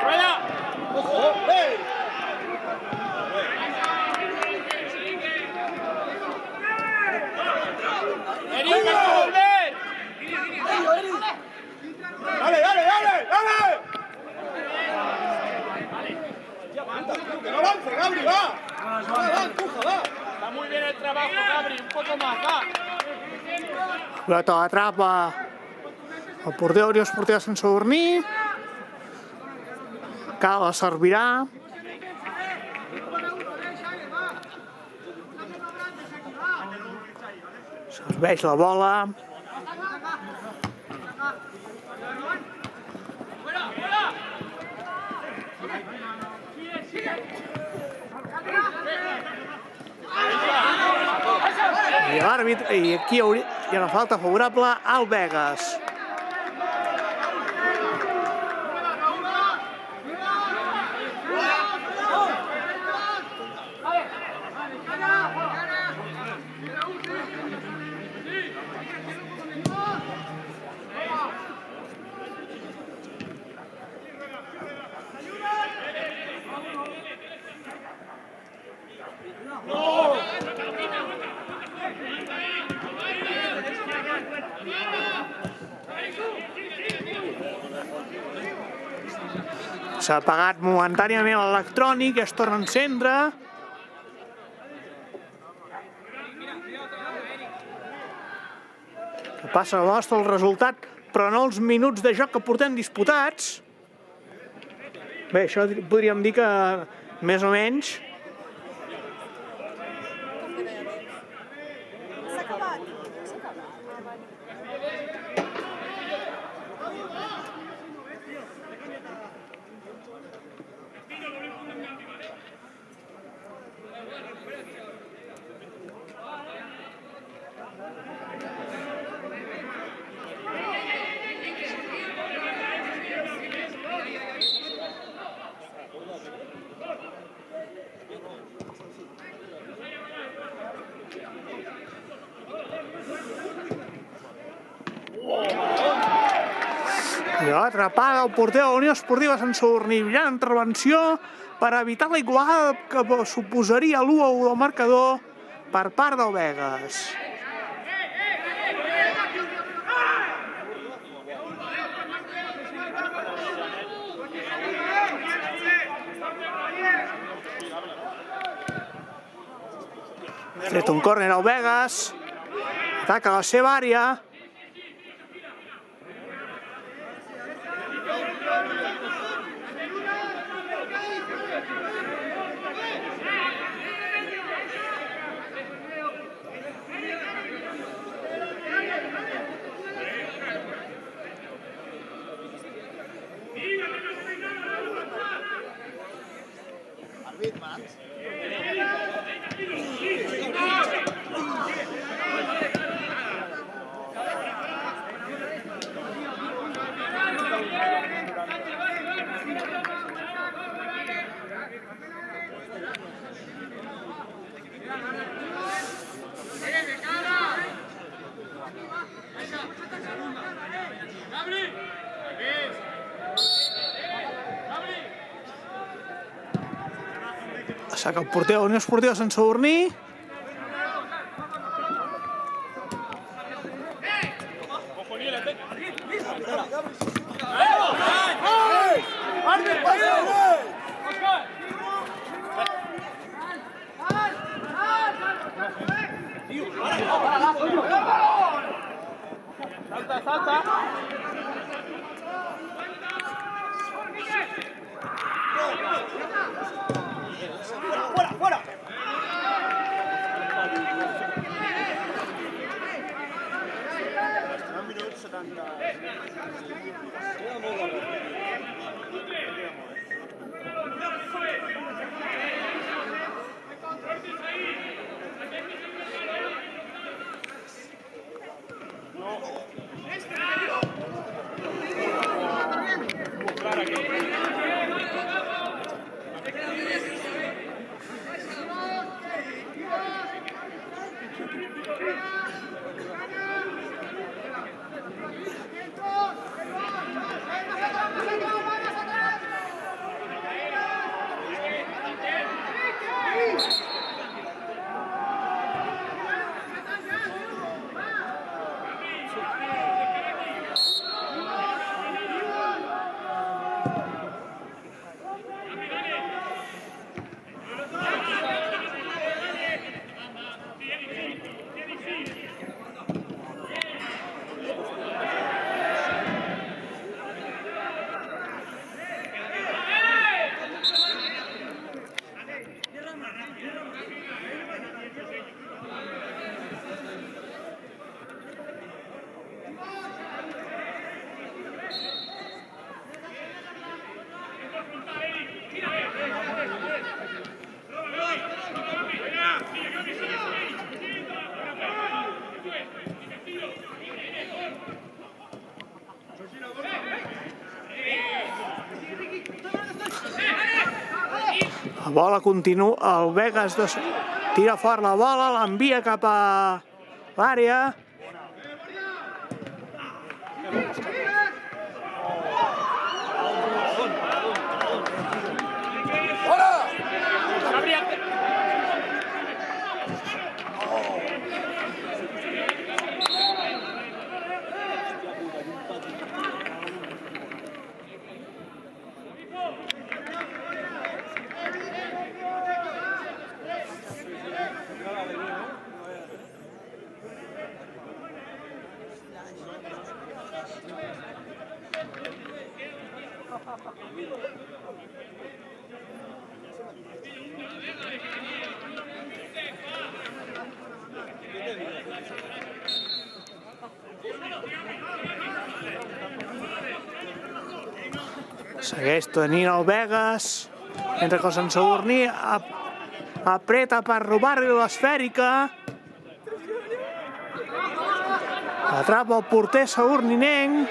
¡Fuera! Ojo. ¡Hey! ¡Eric, hay que volver! ¡Dale, dale, dale! ¡Dale! ¡Que no avance, Gabri, va! Va, empuja, va! Está muy bien el trabajo, Gabri. Un poco más, va. Pilota l'atrapa el porter Unió Esportiva Sant Sadurní. Cala servirà. Serveix la bola. I l'àrbitre, i aquí hi ha una falta favorable al Vegas. S'ha apagat momentàniament l'electrònic i es torna a encendre. Que passa la nostra el resultat, però no els minuts de joc que portem disputats. Bé, això podríem dir que més o menys. S'ha acabat. S'ha acabat. I atrapada el porter de la Unió Esportiva Sant Sadurní. Brillant intervenció per evitar la igualada que suposaria l'1-1 del marcador per part del Vegas. Ha tret un córner al Vegas. Ataca la seva àrea. Saca el porter de la Unió Esportiva Sant Sadurní. Salta, salta. ¡Fuera, fuera! La bola continua, el Vegas tira fort la bola, l'envia cap a l'àrea. Segueix tenint el Vegas, mentre que el Sant Sadurní apreta per robar-li l'esfèrica. Atrapa el porter sadurninenc.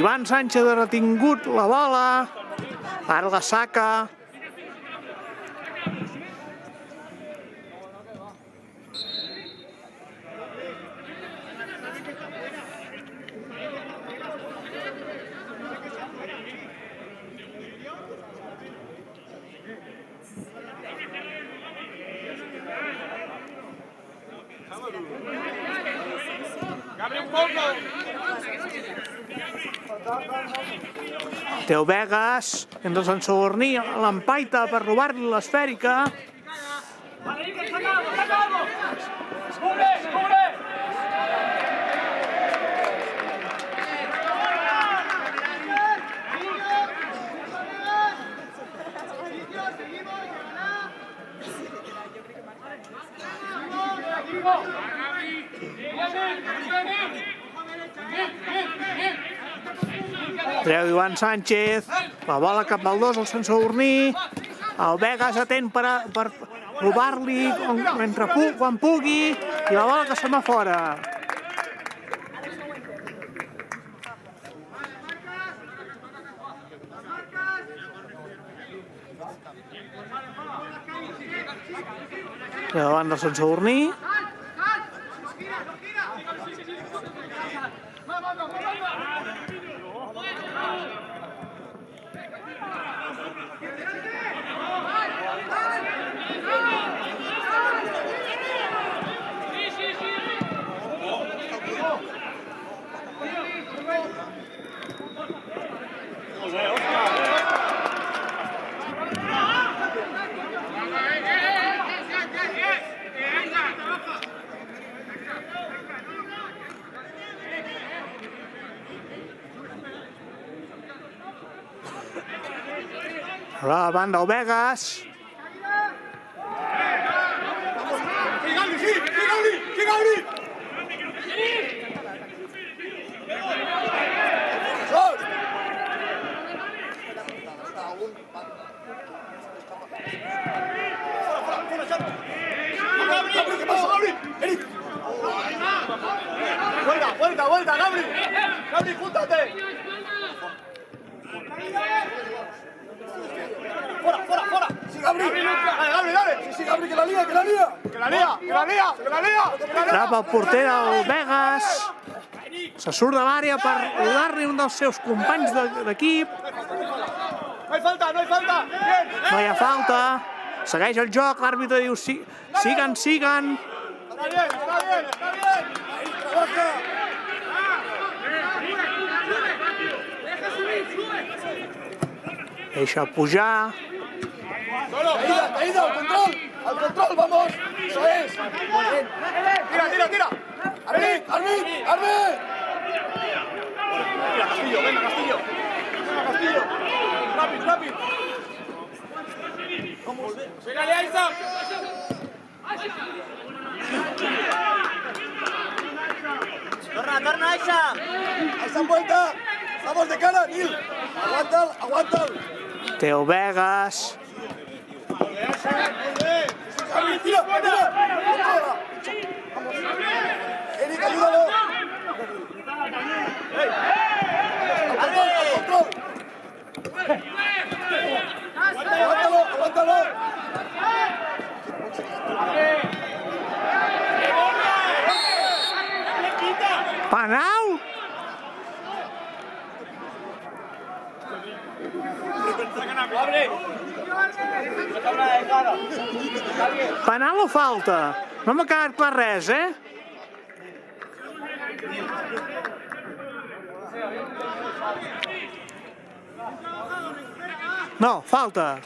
Ivan Sánchez ha retingut la bola. Ara la saca. Teo Vegas, entre el Sant Sadurní, l'empaita per robar-li l'esfèrica. Treu Ivan Sánchez, la bola cap al 2 al Sant Sadurní. El Vegas atent per robar-li quan pugui, i la bola que se'n va fora. Davant del Sant Sadurní. La banda del Vegas. ¡Sí, Gabri! ¡Sí, Gabri! ¡Sí, Gabri! ¿Qué pasa, Gabri? ¡Eric! ¡Vuelta, Gabri! ¡Gabri, júntate! ¡Fuera! ¡Sí, Gabri! ¡Dale! ¡Sí, Gabri, que la lía! Trapa el porter del Vegas. Se surt de l'àrea per rodar-li un dels seus companys d'equip. No hay falta! No hi ha falta. Segueix el joc, l'àrbitre diu siguen. Está bien! ¡Trabaja! Deixa pujar. Caída, al control, vamos. Eso es. Bien. Tira. Armin. Mira, Castillo, venga, Castillo. Rápido. Vamos. Pégale a Isaac. Torna, Isaac. Esa vuelta. Vamos de cara, Nil. Aguántalo. Teo Vegas. Armin, tira. Vamos. Eric, ayúdalo. Al control. Aguántalo. Penal? Penal o falta? No m'ha quedat clar res, No, falta.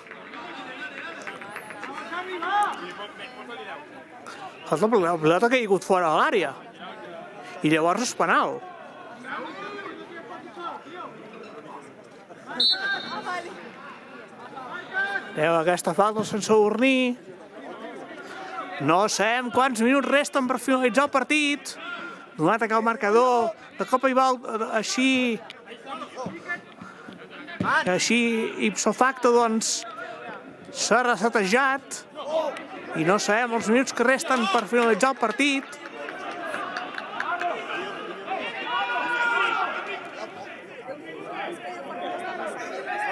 La pilota ha caigut fora de l'àrea. I llavors és penal. Aquesta falta sense Urní. No sabem quants minuts resten per finalitzar el partit. Donat que el marcador de cop i volta així ipso facto, doncs, s'ha resetejat i no sabem els minuts que resten per finalitzar el partit.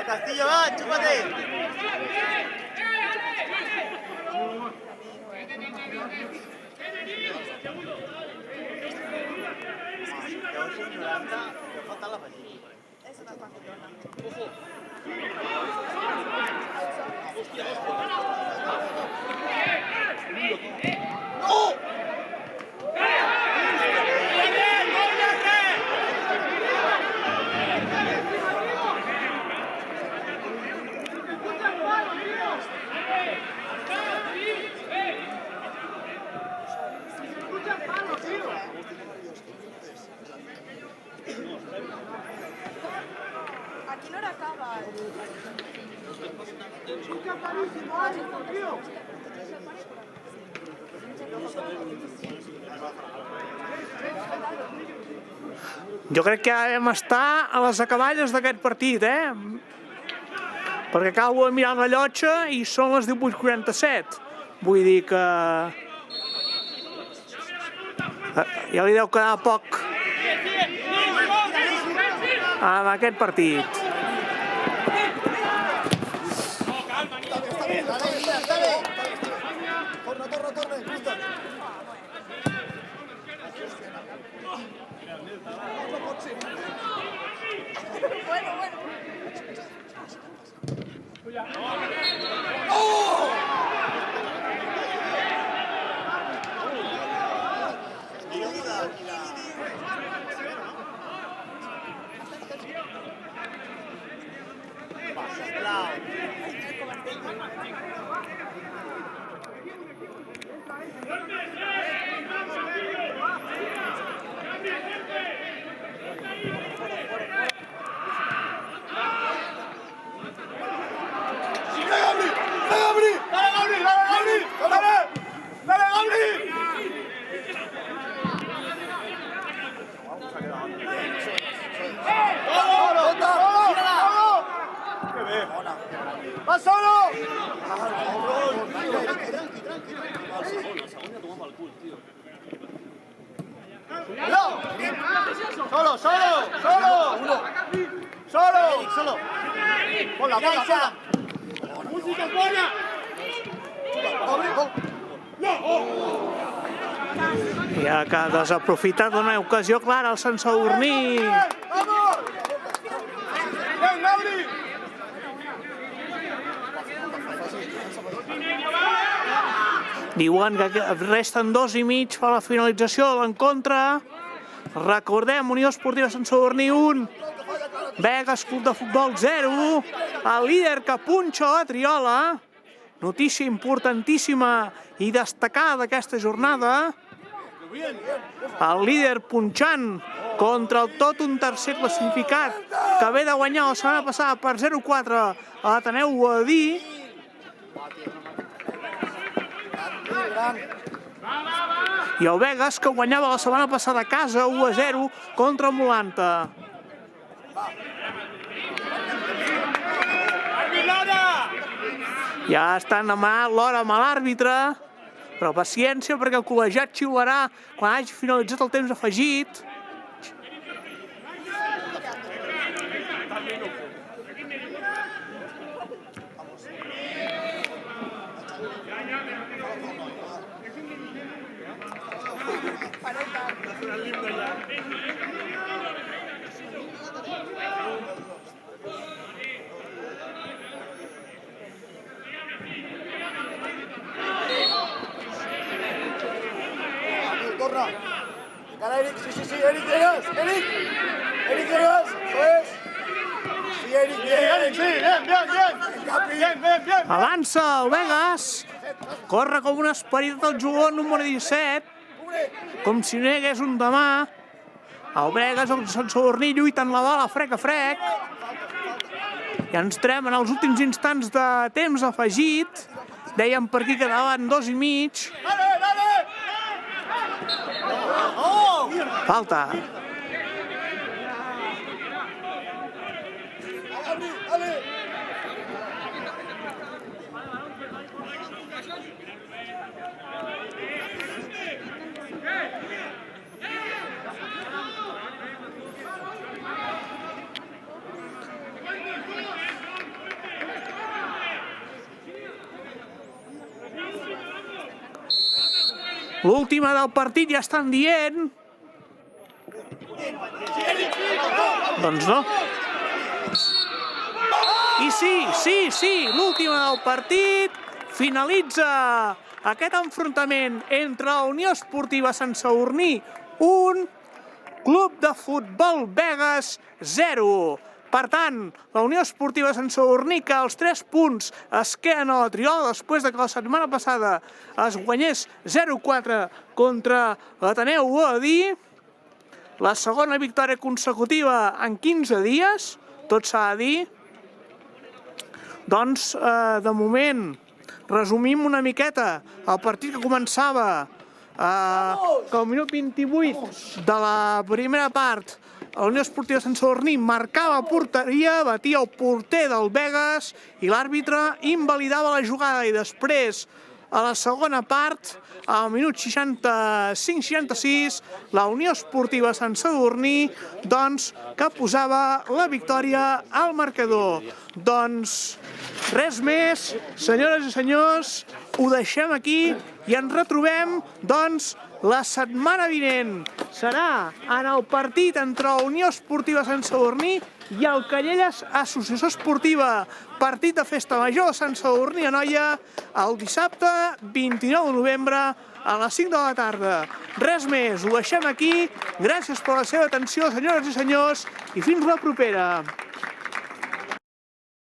Castillo, va, chúpate. ¿A qué hora acaba? Jo crec que ja vam estar a les acaballes d'aquest partit, Perquè acabo de mirar el rellotge i són les 18:47. Vull dir que ja li deu quedar poc en aquest partit. Està bé. Torna, justa. ¡Va solo! ¡Solo! ¡Ponla! ¡Música, buena! Ja que ha desaprofitat una ocasió clara el Sant Sadurní. ¡Vamos! ¡Ven, Gabriel! Diuen que resten 2,5 per a la finalització de l'encontre. Recordem, Unió Esportiva Sant Sadurní 1, Begues, Club de Futbol 0, el líder que punxa la triola. Notícia importantíssima i destacada d'aquesta jornada. El líder punxant contra el tot un tercer classificat que ve de guanyar la setmana passada per 0-4 a l'Ateneu Boadí. I el Begues que guanyava la setmana passada a casa 1-0 contra el Molanta. Ja estan demanant l'hora amb l'àrbitre, però paciència perquè el col·legiat xiularà quan hagi finalitzat el temps afegit. Torna. Cara, Eric, sí, Eric, llegas, Eric. Eric, llegas, eso es. Sí, Eric, bien, bien. Avança el Begues, corre com un esperit del jugador número 17, com si no hi hagués un demà. El Begues, el Sant Sadurní, lluiten la bola frec a frec. I ens trem en els últims instants de temps afegit. Dèiem per aquí que quedaven 2 i mig. Falta. L'última del partit ja estan dient. Doncs no. I sí, l'última del partit finalitza aquest enfrontament entre la Unió Esportiva Sant Sadurní 1, Club de Futbol Begues 0. Per tant, la Unió Esportiva Sant Sadurní, que els 3 punts es queden a la triola després de que la setmana passada es guanyés 0-4 contra l'Ateneu Boadí. La segona victòria consecutiva en 15 dies, tot s'ha de dir. Doncs, de moment, resumim una miqueta el partit que començava que al minut 28 de la primera part la Unió Esportiva Sant Sadurní marcava porteria, batia el porter del Begues i l'àrbitre invalidava la jugada. I després, a la segona part, al minut 65-66, la Unió Esportiva Sant Sadurní, doncs, que posava la victòria al marcador. Doncs, res més, senyores i senyors, ho deixem aquí i ens retrobem, doncs, la setmana vinent. Serà en el partit entre la Unió Esportiva Sant Sadurní i el Callelles Associació Esportiva. Partit de Festa Major de Sant Sadurní Anoia el dissabte 29 de novembre a les 5 de la tarda. Res més, ho deixem aquí. Gràcies per la seva atenció, senyores i senyors, i fins la propera.